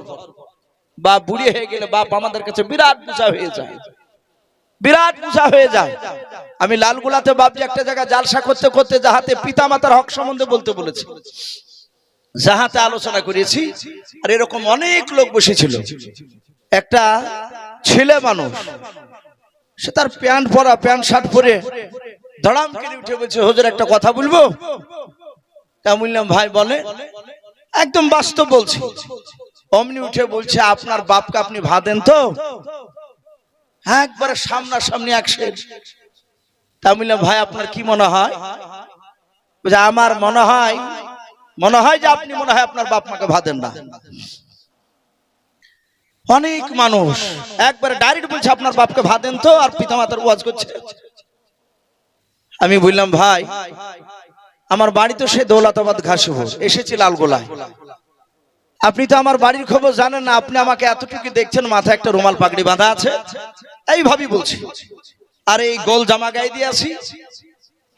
Speaker 1: বাপ বুড়ি হয়ে গেলে বাপ আমাদের কাছে বিরাট বোঝা হয়ে যায়, বিরাট বোঝা হয়ে যায়। আমি লালগুলাতে বাপজি একটা জায়গায় জালসা করতে করতে যাহাতে পিতা মাতার হক সম্বন্ধে বলতে বলেছি, যাহাতে আলোচনা করেছি, আর এরকম অনেক লোক বসেছিল। একটা ছেলে মানুষ, সে তার প্যান্ট পরা প্যান্ট শার্ট পরে ধড়াম করে উঠে বলছে, হুজুর একটা কথা বলবো। তা বললাম, ভাই বলে। একদম বাস্তব বলছি। অমনি উঠে বলছে, আপনার বাপকে আপনি ভাদেন তো? একবারে সামনাসামনি একসের। তা বললাম, ভাই আপনার কি মনে হয়? আমার মনে হয় যে আপনি মনে হয় আপনার বাপ মাকে ভাদেন না। অনেক মানুষ একবারে ডাইরেক্ট বলছে, আপনার বাপকে ভাদেন তো? আর পিতামাতার ওয়াজ করছে। আমি বললাম, ভাই আমার বাড়ি তো সে দৌলতাবাদ ঘাসিপুর, এসেছি লালগোলায়। আপনি তো আমার বাড়ির খবর জানেন না। আপনি আমাকে এতটুকু দেখছেন, মাথায় একটা রুমাল পাগড়ি বাঁধা আছে, এইভাবেই বলছি। আর এই গোল জামা গায়ে দিয়ে আছি।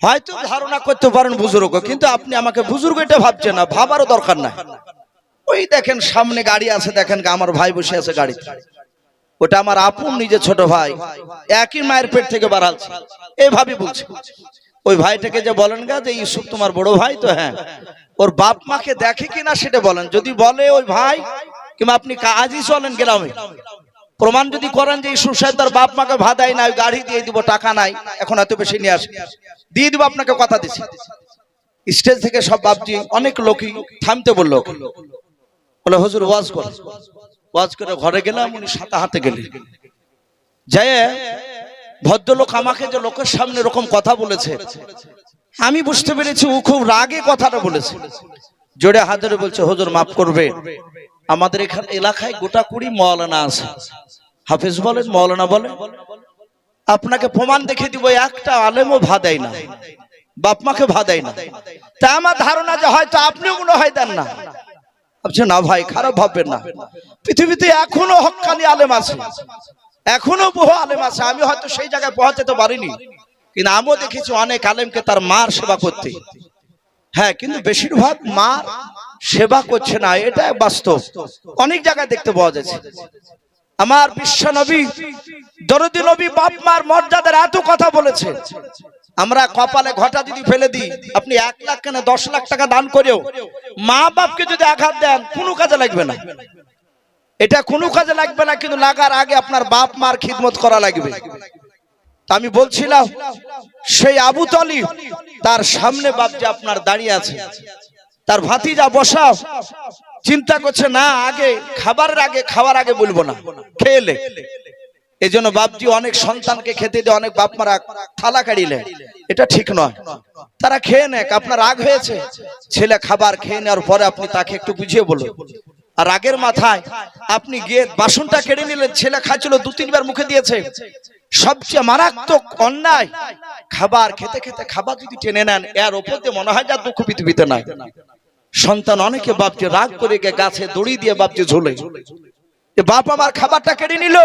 Speaker 1: হয়তো ধারণা করতে পারেন বুজুর্গ, কিন্তু আপনি আমাকে বুজুর্গ এটা ভাবছেন না, ভাবারও দরকার নাই। ওই দেখেন সামনে গাড়ি আছে, দেখেন আমার ভাই বসে আছে গাড়িতে, ওটা আমার আপন নিজের ছোট ভাই, একই মায়ের পেট থেকে বাড়াচ্ছে, এইভাবে বলছি। ওই ভাইটাকে যে বলেন গা যে ইউসুফ তোমার বড় ভাই তো, হ্যাঁ, ওর বাপ মাকে দেখে কিনা সেটা বলেন। যদি বলে ওই ভাই, কিংবা আপনি কাজই চলেন গ্রামে, প্রমাণ যদি করেন যে ইউসুফ সাহেব তার বাপ মাকে ভাদাই নাই, গাড়ি দিয়ে দিব, টাকা নাই, এখন এত বেশি নিয়ে আসে, দিয়ে দিব, আপনাকে কথা দিচ্ছি। স্টেজ থেকে সব বাপজি অনেক লোকই থামতে বললো, বলে হুজুর ওয়াজ করে ঘরে গেলাম। উনি সাথে হাতে গেলেন, যায় ভদ্রলোক আমাকে যে লোকের সামনে এরকম কথা বলেছে, আমি বুঝতে পেরেছি ও খুব রাগে কথাটা বলেছে। জোরে হাত ধরে বলছে, হুজুর মাফ করবে, আমাদের এখানে এলাকায় গোটা 20 মাওলানা আছে, হাফেজ বলেন, মাওলানা বলেন, আপনাকে প্রমাণ দেখে দিব, একটা আলেমও ভাদাই না, বাপ মাকে ভাদাই না। তা আমার ধারণা যে হয়তো আপনিও মনে হয় দেন না। ভাবছে না ভাই, খারাপ ভাববেন না, পৃথিবীতে এখনো হক্কানি আলেম আছে, এখনো বহু আলেম আছে। আমি হয়তো সেই জায়গায় পৌঁছাতে পারিনি, কিন্তু আমিও দেখেছি অনেক আলেমকে তার মার সেবা করতে, হ্যাঁ, কিন্তু বেশিরভাগ মা সেবা করছে না, এটা বাস্তব। অনেক জায়গায় দেখতে পাওয়া যাচ্ছে। আমার বিশ্ব নবী দরদি নবী বাপ মার মর্যাদার এত কথা বলেছে। আমরা কপালে ঘটা যদি ফেলে দিই, আপনি 1 লাখ কেন 10 লাখ টাকা দান করেও মা বাপকে যদি আঘাত দেন, কোনো কাজে লাগবে না, এটা কোনো কাজে লাগবে না। কিন্তু লাগার আগে আপনার বাপ মার খিদমত করা লাগবে। আমি বলছিলাম, সেই আবু তালিব তার সামনে বাপ যে আপনার দাঁড়িয়ে আছে, তার ভাতিজা বসা, চিন্তা করছে না আগে খাবারের আগে, খাওয়ার আগে বলবো না, খেলে এই জন্য বাপজি অনেক সন্তানকে খেতে দিয়ে অনেক বাপ মারা থালা কাড়িলে, এটা ঠিক নয়। তারা খেয়ে নেক, আপনার রাগ হয়েছে, ছেলে খাবার খেয়ে নেওয়ার পরে আপনি তাকে একটু বুঝিয়ে বলুন। আর রাগের মাথায় আপনি গিয়ে বাসনটা কেড়ে নিলেন, ছেলে খাচ্ছিল 2-3 বার মুখে দিয়েছে। সবচেয়ে মারাত্মক অন্যায়, খাবার খেতে খেতে খাবার যদি টেনে নেন, এর ওপর দিয়ে মনে হয় যা দুঃখ পৃথিবীতে নাই। সন্তান অনেকে বাপকে রাগ করে গিয়ে গাছে দড়ি দিয়ে বাপকে ঝোলে, বাপ আমার খাবারটা কেড়ে নিল।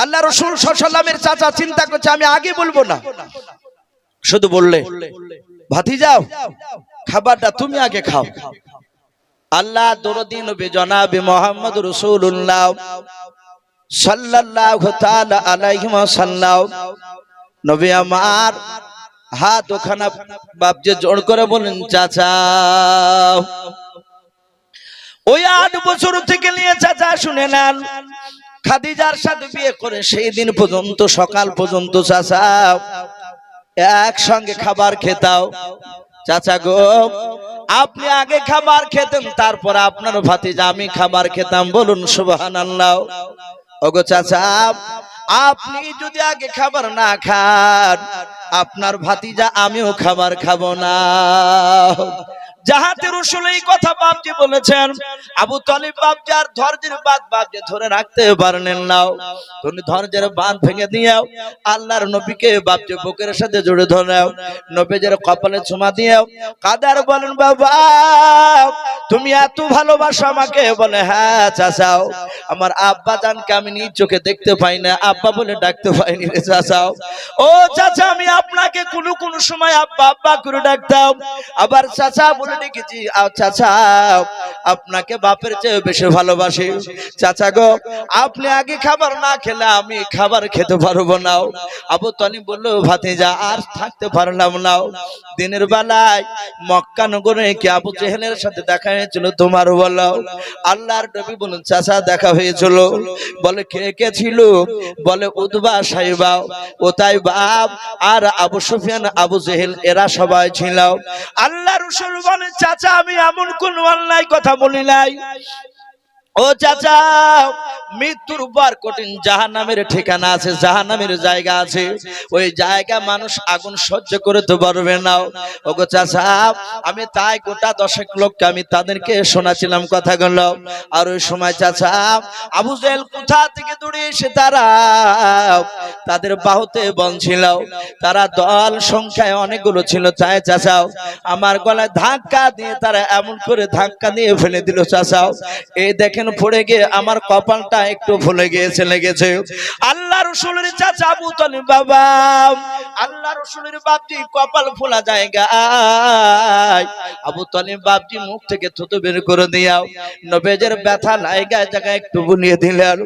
Speaker 1: আল্লাহ রাসূল সাল্লাল্লাহু আলাইহি ওয়াসাল্লামের চাচা চিন্তা করছে আমি আগে বলবো না, শুধু বললে ভাতিজাও খাবারটা তুমি আগে খাও। আল্লাহ দরদি নবী জনাবে মুহাম্মদ রাসূলুল্লাহ সাল্লাল্লাহু তাআলা আলাইহি ওয়াসাল্লাম নবী আমার হাত ওখানে বাপজি জোড় করে বলেন চাচা। ওই 8 বছর থেকে নিয়ে চাচা শুনে নেন, খাদিজার সাথে বিয়ে করে সেই দিন পর্যন্ত সকাল পর্যন্ত চাচা একসঙ্গে খাবার খেতাও। চাচা গো, আপনি আগে খাবার খেতেন, তারপর আপনার ভাতিজা আমি খাবার খেতাম, বলুন সুবহানাল্লাহ। ওগো চাচা, আপনি যদি আগে খাবার না খান, আপনার ভাতিজা আমিও খাবার খাবো না। যাহাতে রাসূল এই কথা বাপজি বলেছেন, আবু তালিব বাপজি আর ধৈর্যের বাঁধ বাপজি ধরে রাখতে পারলেন না। তুমি ধৈর্যের বাঁধ ভেঙে দিও, আল্লাহর নবীকে বাপজি বুকের সাথে জড়িয়ে ধরেও, নবীর কপালে চুমা দিও, কাদার বলেন বাবা তুমি এত ভালোবাসো আমাকে? বলে হ্যাঁ চাচাও, আমার আব্বা জানকে আমি নিজ চোখে দেখতে পাই না, আব্বা বলে ডাকতে পাইনি রে চাচাও। ও চাচা, আমি আপনাকে কোন সময় আব্বা আব্বা করে ডাকতাম, আবার চাচা বলে ডেকেছি। চাচা আপনাকে বাপের চেয়ে বেশি ভালোবাসি। চাচা গো, আপনি আগে খাবার না খেলে আমি খাবার খেতে পারবো না। আবু তালিব বলল ভাতিজা আর থাকতে পারলাম না। দিনের বেলায় মক্কা নগরে কি আবু জেহেলের সাথে দেখা হয়েছিল তোমার? বলো। আল্লাহর নবী বলেন চাচা দেখা হয়েছিল। বলে কে কে ছিল? বলে উতবা, সাইবা, ওতাইবা আর আবু সুফিয়ান, আবু জেহেল, এরা সবাই ছিল। আল্লাহ রাসূল বলেন চাচা আমি এমন কোন অন্যায় কথা বলি নাই। ও চাচা, মৃত্যুর পর কঠিন জাহান্নামের ঠিকানা আছে, জাহান্নামের জায়গা আছে, ওই জায়গা মানুষ আগুন সহ্য করতে পারবে না। ওগো চাচা, আমি তাই গোটা 10 লোককে আমি তাদেরকে শোনাছিলাম কথাগুলো। আর ওই সময় চাচা আবু জেহেল কোথা থেকে দৌড়ে এসে তারা তাদের বাহুতে বল ছিল, তারা দল সংখ্যায় অনেকগুলো ছিল। তাই চাচা আমার গলায় ধাক্কা দিয়ে তারা এমন করে ধাক্কা দিয়ে ফেলে দিল। চাচা এই দেখেন পড়ে গিয়ে আমার কপালটা একটু ফুলে গিয়েছে, লেগেছে। আল্লাহ রাসূলের চাচা আবু তালিব বাবা, আল্লাহ রাসূলের বাপজি কপাল ফোলা জায়গা আবু তালিব বাপজি মুখ থেকে থুতু বের করে দিয়াও, নবীর ব্যথা লাইগায় জায়গায় একটু বুনিয়ে দিলেন।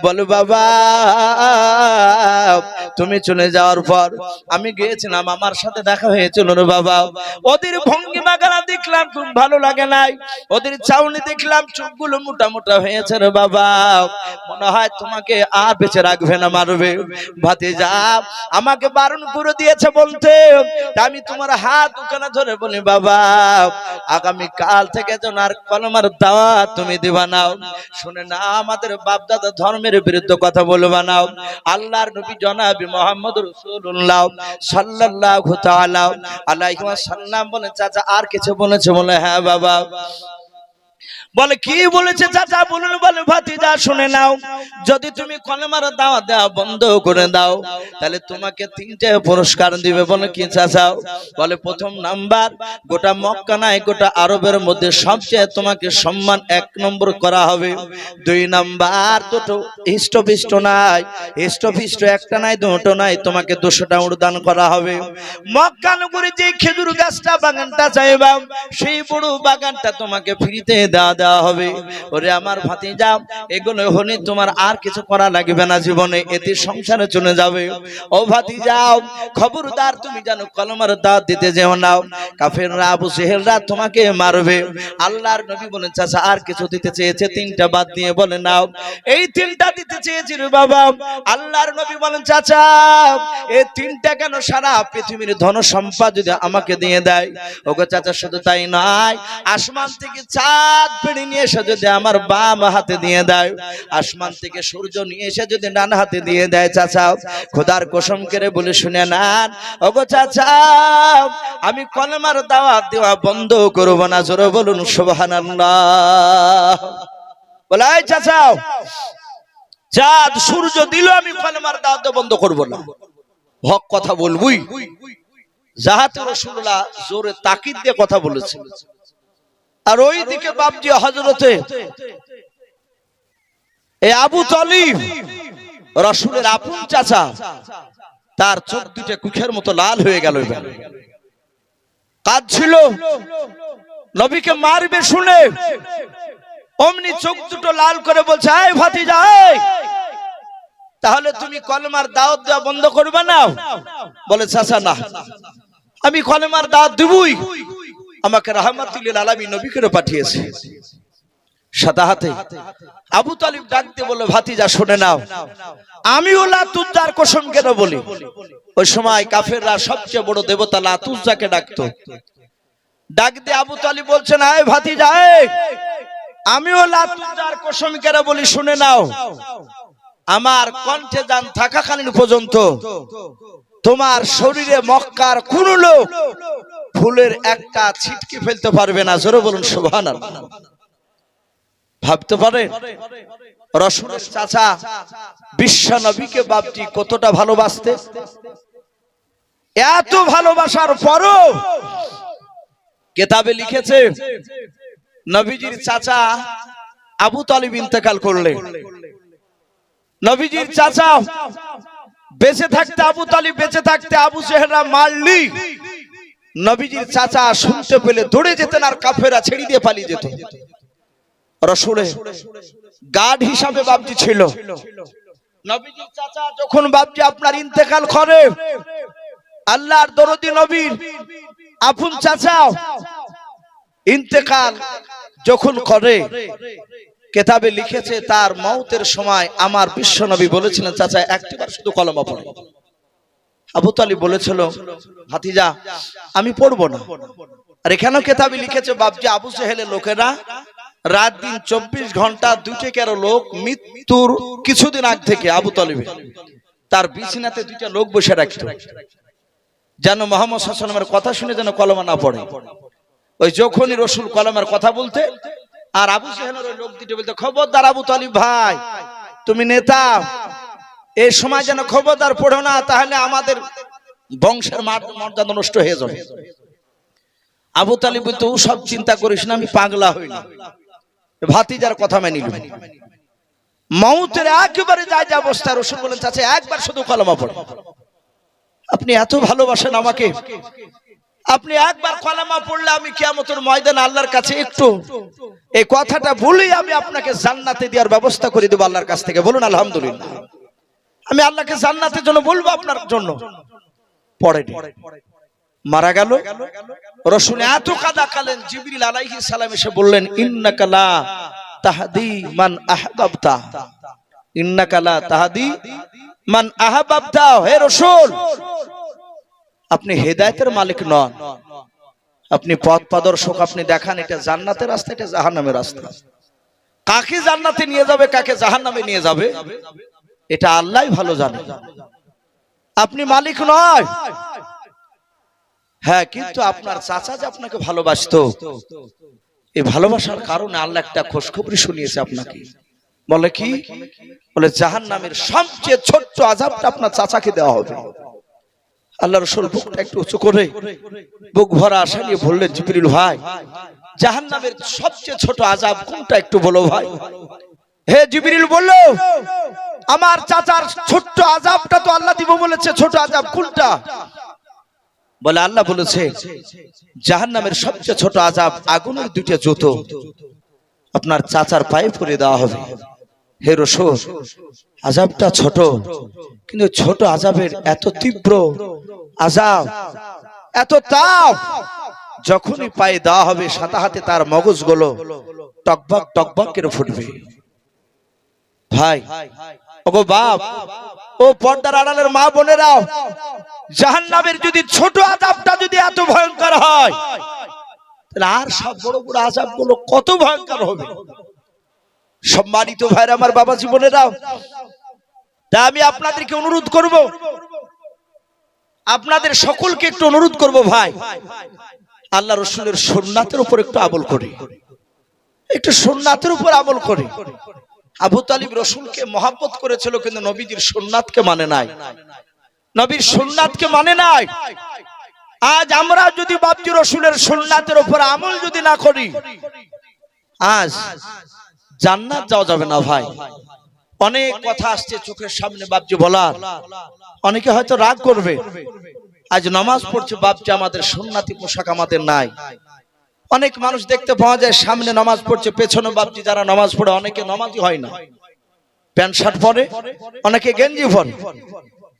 Speaker 1: বলে বাবা তুমি চলে যাওয়ার পর আমি গিয়েছিলাম, আমার সাথে দেখা হয়েছিল রে বাবা। ওদের ভঙ্গিমা গালা দেখলাম খুব ভালো লাগে নাই, ওদের চাউনি দেখলাম চোখগুলো মোটা মোটা হয়েছে রে বাবা, মনে হয় তোমাকে আর বেঁচে রাখবে না, মারবে। ভাতিজা আমাকে বারণ করে দিয়েছে বলতে, আমি তোমার হাত ওখানে ধরে বলি বাবা আগামী কাল থেকে যেন আর কলমার দাওয়াত তুমি দিবা না। শুনে না আমাদের বাপ দাদা ধর্মের বিরুদ্ধে কথা বলবা না। আল্লাহর নবী জনাবে মুহাম্মদ রাসূলুল্লাহ সাল্লাল্লাহু তাআলা আলাইহি ওয়াসাল্লাম বলেন চাচা আর কিছু বলেছে? বলে হ্যাঁ বাবা। বলে কি বলেছে চাচা বলুন। বলে ভাতিজা শুনে নাও, যদি তুমি কলেমার দাওয়াত দেওয়া বন্ধ করে দাও তাহলে তোমাকে 3টে পুরস্কার দিবে। বলে কি চাচা? বলে প্রথম নাম্বার, গোটা মক্কা নাই গোটা আরবের মধ্যে সবচেয়ে তোমাকে সম্মান 1 নম্বর করা হবে। 2 নাম্বার, দুটো হিষ্টপিষ্ট নাই, হিষ্টপিষ্ট একটা নাই দুটো নাই, তোমাকে 200টা উড়দান করা হবে। মক্কা নগরে যে খেজুর গাছটা বাগানটা চাইবা সেই বড় বাগানটা তোমাকে ফ্রিতে দেওয়া হবে। ওরে আমার ভাতিজা এগুলো হলে তোমার আর কিছু করা লাগবে না জীবনে, এতে সংসারে চলে যাবে। ও ভাতিজা খবরদার তুমি জানো কলমার দাওয়াত দিতে যেও না, কাফেররা আবু জেহেলরা তোমাকে মারবে। আল্লাহর নবী বলেন চাচা আর কিছু দিতে চেয়েছে, 3টা বাদ দিয়ে বলে নাও। এই 3টা দিতে চেয়েছিল বাবা। আল্লাহর নবী বলেন চাচা এই 3টা কেন, সারা পৃথিবীর ধন সম্পদ যদি আমাকে দিয়ে দেয়। ওগো চাচা শুধু তাই নয়, আসমান থেকে চাঁদ বিড়ি নিয়ে এসে যদি আমার বাম হাতে দিয়ে দেয়, আসমান থেকে সূর্য নিয়ে এসে যদি ডান হাতে দিয়ে দেয়, চাচা খোদার কসম করে বলে শুনে নেন, ওগো চাচা আমি কলেমার দাওয়াত দেওয়া বন্ধ করব না। জোরে বলুন সুবহানাল্লাহ। বলে এই চাচা, চাঁদ সূর্য দিল, আমি কলেমার দাওয়াত বন্ধ করব না, হক কথা বলবই। জাহাতে রাসূলুল্লাহ জোরে তাকিদ দিয়ে কথা বলেছে। আর ওইদিকে বাপজি হযরতে এই আবু তালিব রাসূলের আপন চাচা, তার চোখ দুটো কুখের মতো লাল হয়ে গেল। কাঁদছিল, নবীকে মারবে শুনে অমনি চোখ দুটো লাল করে বলছে, এই ভাতিজা, তাহলে তুমি কলেমার দাওয়াত দেওয়া বন্ধ করবে না? বলে চাচা না, আমি কলেমার দাওয়াত দেবই, আমাকে রাহমাতুল আলামিন নবী করে পাঠিয়েছে। সাদা হাতে আবু তালিব ডাক দিয়ে বলল, ভাতিজা শুনে নাও, আমি লাত উজ্জার কসম কেন বলি। ওই সময় কাফেররা সবচেয়ে বড় দেবতা লাত উজ্জাকে ডাকতো। ডাক দিয়ে আবু তালিব বলছেন, এই ভাতিজা, আমিও লাত উজ্জার কসম কেন বলি, শুনে নাও, আমার কণ্ঠে জান থাকাকালীন পর্যন্ত তোমার শরীরে মক্কার কোন লোক ফুলের একটা ছিটকে ফেলতে পারবে না। জোরে বলুন সুবহানাল্লাহ। ভাবতে পারে রাসূলের চাচা বিশ্ব নবীকে বাপটি কতটা ভালোবাসতে। এত ভালোবাসার পরও কিতাবে লিখেছে, নবীজির চাচা আবু তালিব ইন্তেকাল করলেন। নবীজির চাচা বেঁচে থাকতে, আবু তালিব বেঁচে থাকতে আবু জেহেলরা মারলি, নবীজির চাচা শুনতে পেলে দৌড়ে যেতেন আর কাফেররা ছেড়ে দিয়ে পালিয়ে যেত। রাসূলের গার্ড হিসাবে বাপজি ছিল। নবীজির চাচা যখন বাপজি আপনার ইন্তেকাল করে, আল্লাহর দরদি নবীর আপন চাচা ইন্তেকাল যখন করে, কিতাবে লিখেছে তার মওতের সময় আমার বিশ্ব নবী বলেছিলেন, চাচা একটিবার শুধু কলমা পড়ে। আবু তালিব বলেছিল, ভাতিজা আমি পড়বো না। আর এখানেও কিতাবে লিখেছে বাপজি আবু জেহেলের লোকেরা রাত দিন 24 ঘন্টা 2 লোক মৃত্যুর কিছুদিন আগ থেকে আবু তালিবের তার বিছানাতে 2টা লোক বসে রাখত, যেন মুহাম্মদ সাল্লাল্লাহু আলাইহি ওয়াসাল্লামের কথা শুনে যেন কলমা না পড়ে। ওই যখনই রাসূল কলমার কথা বলতে, আর আবু জেহেলের ওই লোক দুটো বলতে, খবরদার আবু তালিব ভাই, তুমি নেতা, এই সময় যেন খবরদার পড়ো না, তাহলে আমাদের বংশের মর্যাদা নষ্ট হয়ে যাবে। আবু তালিব বলতো, ও সব চিন্তা করিস না, আমি পাগলা হই না। ভাতিজার কথা মেনে নিল। মওতের একেবারে যায় যে অবস্থা, রাসূল বলেন, চাচা একবার শুধু কলমা পড়ো। আপনি এত ভালোবাসেন আমাকে, আপনি একবার কলমা পড়লে আমি কিয়ামতের ময়দানে আল্লাহর কাছে একটু এই কথাটা বলেই আমি আপনাকে জান্নাতে দেওয়ার ব্যবস্থা করে দেব আল্লাহর কাছ থেকে। বলুন আলহামদুলিল্লাহ। আমি আল্লাহকে জান্নাতের জন্য বলবো আপনার জন্য। পড়েনি, মারা গেল। রাসূল এত কাঁদা কালেন, জিবরিল আলাইহিস সালাম এসে বললেন, ইন্নাকা লা তাহদি মান আহবাবতা, ইন্নাকা লা তাহদি মান আহবাবতা। হে রাসূল, আপনি হেদায়েতের মালিক নন, আপনি পথ প্রদর্শক, আপনি দেখান এটা জান্নাতের রাস্তা, এটা জাহান্নামের রাস্তা। কাকে জান্নাতে নিয়ে যাবে, কাকে জাহান্নামে নিয়ে যাবে, এটা আল্লাহই ভালো জানে, আপনি মালিক নয়। হ্যাঁ, কিন্তু আপনার চাচা যে আপনাকে ভালোবাসতো, এই ভালোবাসার কারণে আল্লাহ একটা খুশখবরি শুনিয়েছে আপনাকে। বলে কি? বলে জাহান্নামের সবচেয়ে ছোট্ট আযাবটা আপনার চাচাকে দেওয়া হবে। আল্লাহ রাসূল বুকটা একটু উঁচু করে বুক ভরা আশা নিয়ে বললেন, জিবরিল ভাই, জাহান্নামের সবচেয়ে ছোট আযাব কোনটা একটু বলো ভাই। হে জিবরিল বলল, আমার চাচার ছোট্ট আযাবটা তো আল্লাহ দিব বলেছে, ছোট আযাব কোনটা? বলে আল্লাহ বলেছে জাহান্নামের সবচেয়ে ছোট আযাব আগুনের 2টা জুতো আপনার চাচার পায়ে পরিয়ে দেওয়া হবে। হে রাসূল, আযাবটা ছোট, কিন্তু ছোট আযাবের এত তীব্র আযাব, এত তাপ, যখনই পায়ে দেওয়া হবে সাথে সাথে তার মগজগুলো টকবক টকবক করে ফুটবে। ভাই, ওগো বাপ, ও পর্দার আড়ালের মা বোনেরা, জাহান্নামের যদি ছোট আযাবটা যদি এত ভয়ঙ্কর হয়, আর সব বড় বড় আযাবগুলো কত ভয়ঙ্কর হবে। সম্মানিত ভাইরা আমার, বাবা জীবনেরাও, তা আমি আপনাদেরকে অনুরোধ করব, আপনাদের সকলকে একটু অনুরোধ করব, ভাই আল্লাহ রসুলের সুন্নাতের উপর একটু আমল করি, একটু সুন্নাতের উপর আমল করি। আবু তালিব রসুলকে মহব্বত করেছিল, কিন্তু নবীজির সুন্নাতকে মানে নাই, নবীর সুন্নাতকে মানে নাই। আজ আমরা যদি বাপজি রসুলের সুন্নাতের উপর আমল যদি না করি, আজ জান্নাত যাওয়া যাবে না ভাই। অনেক কথা আসছে চোখের সামনে বাপজি বলার, অনেকে হয়তো রাগ করবে। আজ নামাজ পড়ছে বাপজি, আমাদের সুন্নাতি পোশাক আমাদের নাই। অনেক মানুষ দেখতে পাওয়া যায় সামনে নামাজ পড়ছে, পেছনে বাপজি যারা নামাজ পড়ে অনেকে নামাজই হয় না, প্যান্ট শার্ট পরে, অনেকে গেঞ্জি পরে,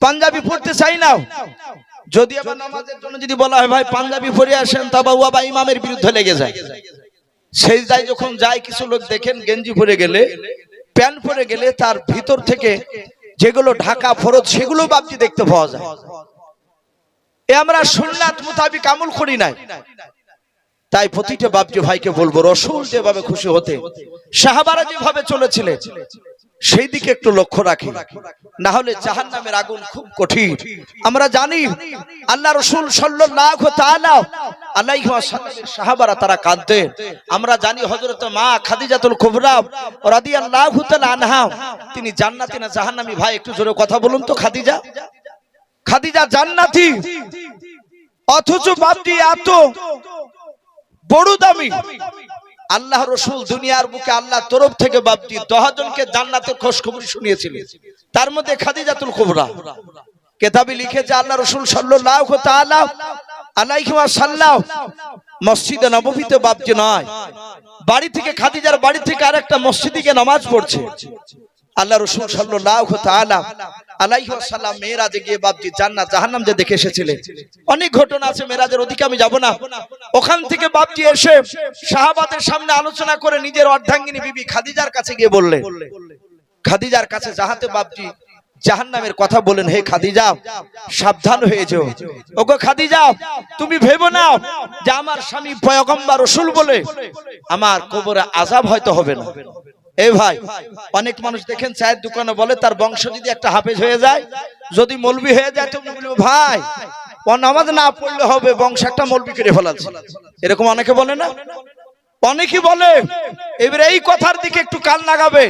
Speaker 1: পাঞ্জাবি পড়তে চাই না। যদি আবার নামাজের জন্য যদি বলা হয় ভাই পাঞ্জাবি পরে আসেন, তা বাবা ইমামের বিরুদ্ধে লেগে যায়। সেই যায় যখন যায়, কিছু লোক দেখেন গেঞ্জি পরে গেলে, প্যান্ট পরে গেলে তার ভিতর থেকে যেগুলো ঢাকা ফরজ সেগুলো বাপজি দেখতে পাওয়া যায়। এ আমরা সুন্নাত মোতাবিক আমল করি নাই। তাই প্রতিটা বাপজি ভাইকে বলবো, রসুল যেভাবে খুশি হতে, সাহাবারা যেভাবে চলেছিলেন সেই দিকে একটু লক্ষ্য রাখি, না হলে জাহান্নামের আগুন খুব কঠিন। আমরা জানি আল্লাহ রসুল সাল্লাল্লাহু তাআলা আলাইহি ওয়াসাল্লামের সাহাবারা তারা কাঁদতেন। আমরা জানি হযরত মা খাদিজাতুল কুবরা রাদিয়াল্লাহু তাআলা আনহা তিনি জান্নাতি না জাহান্নামী? ভাই একটু জোরে কথা বলুন তো। খাদিজা জান্নাতি, অথচ বাপজি এত বড় দামি আল্লাহ রসুল দুনিয়ার বুকে আল্লাহর তরফ থেকে বাপজি 10 জনকে জান্নাতের খুশখবরি শুনিয়েছিলেন। তার মধ্যে খাদিজাতুল কুবরা কিতাবে লিখেছে আল্লাহ রসুল সাল্লাল্লাহু তাআলা আলাইহি ওয়াসাল্লাম মসজিদে নববীতে বাপজি নয়, বাড়ি থেকে, খাদিজার বাড়ি থেকে আরেকটা মসজিদে গিয়ে নামাজ পড়ছে। আল্লাহ রসুল সাল্লাল্লাহু তাআলা আলাইহি ওয়াসাল্লাম মেরাজে গিয়ে বাপজি জান্নাত জাহান্নাম যে দেখে এসেছিলেন। অনেক ঘটনা আছে, মেরাজের ওদিকে আমি যাব না। ওখান থেকে বাপজি এসে সাহাবাদের সামনে আলোচনা করে নিজের অর্ধাঙ্গিনী বিবি খাদিজার কাছে গিয়ে বললেন, খাদিজার কাছে যাহাতে বাপজি জাহান্নামের কথা বলেন, হে খাদিজা সাবধান হয়ে যাও। ওগো খাদিজা, তুমি ভেবো না যে আমার স্বামী পয়গম্বর রাসূল বলে আমার কবরে আযাব হয়তো হবে না। এই ভাই, অনেক মানুষ দেখেন চায়ের দোকানে বলে তার বংশ যদি একটা হাফেজ হয়ে যায়, যদি মৌলবি হয়ে যায়, তো বলবো ভাই ও নামাজ না পড়লে হবে, বংশ একটা মৌলবি করে ফেলাচ্ছে। এরকম অনেকে বলে না, অনেকে বলে। এবারে এই কথার দিকে একটু কান লাগাবে।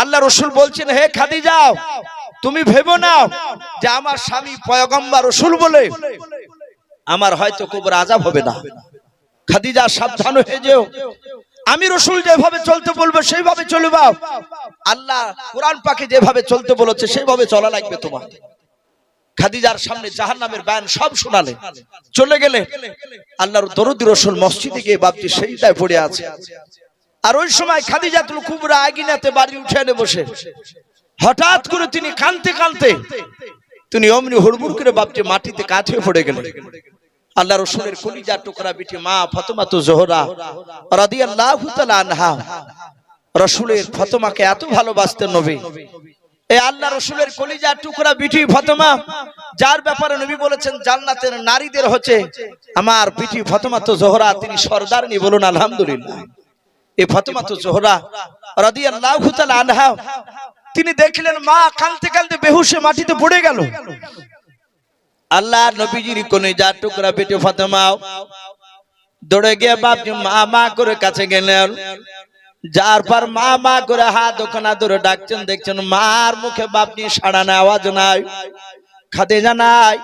Speaker 1: আল্লাহ রসুল বলছেন, হে খাদিজা তুমি ভেবো না যে আমার স্বামী পয়গম্বর রাসূল বলে আমার হয়তো কবরে আযাব হবে না। খাদিজা সাবধান হয়ে যেও, আমি রসুল যেভাবে চলতে বলবো সেইভাবে চলবা। আল্লাহ কোরআন পাকে যেভাবে চলতে বলেছে সেইভাবে চলা লাগবে তোমার। খাদিজার সামনে জাহান্নামের বয়ান সব শোনালে, চলে গেলে। আল্লাহর দরদি রসুল মসজিদে গিয়ে বাপজি সেইটায় পড়ে আছে। আর ওই সময় খাদিজাতুল কুবরা আগিনাতে বাড়ি উঠে এনে বসে, হঠাৎ করে তিনি কাঁদতে কাঁদতে তিনি অমনি হুড়মুড় করে বাপজি মাটিতে কাঠ হয়ে পড়ে গেলেন। আল্লাহ রসুলের কলিজার টুকরা বিটি মা ফাতেমাতুজ জোহরা রাদিয়াল্লাহু তাআলা আনহা, রসুলের ফাতেমাকে এত ভালোবাসতেন নবী। এই আল্লাহ রসুলের কলিজার টুকরা বিটি ফাতেমা, যার ব্যাপারে নবী বলেছেন জান্নাতের নারীদের হচ্ছে আমার বিটি ফাতেমাতুজ জোহরা, তিনি সরদারনি, বলুন আলহামদুলিল্লাহ। এই ফাতেমাতুজ জোহরা রাদিয়াল্লাহু তাআলা আনহা তিনি দেখলেন মা কাঁদতে কাঁদতে বেহুশে মাটিতে পড়ে গেল। আল্লাহ নবীজির কলিজার টুকরা বেটি ফাতেমা দৌড়ে গিয়ে বাপজি মা মা করে কাছে গেলেন। যার পর মা মা করে হাত ওখানে ধরে ডাকছেন, দেখছেন মার মুখে বাপজি সাড়া নাই, আওয়াজ নাই, খাদিজা নাই।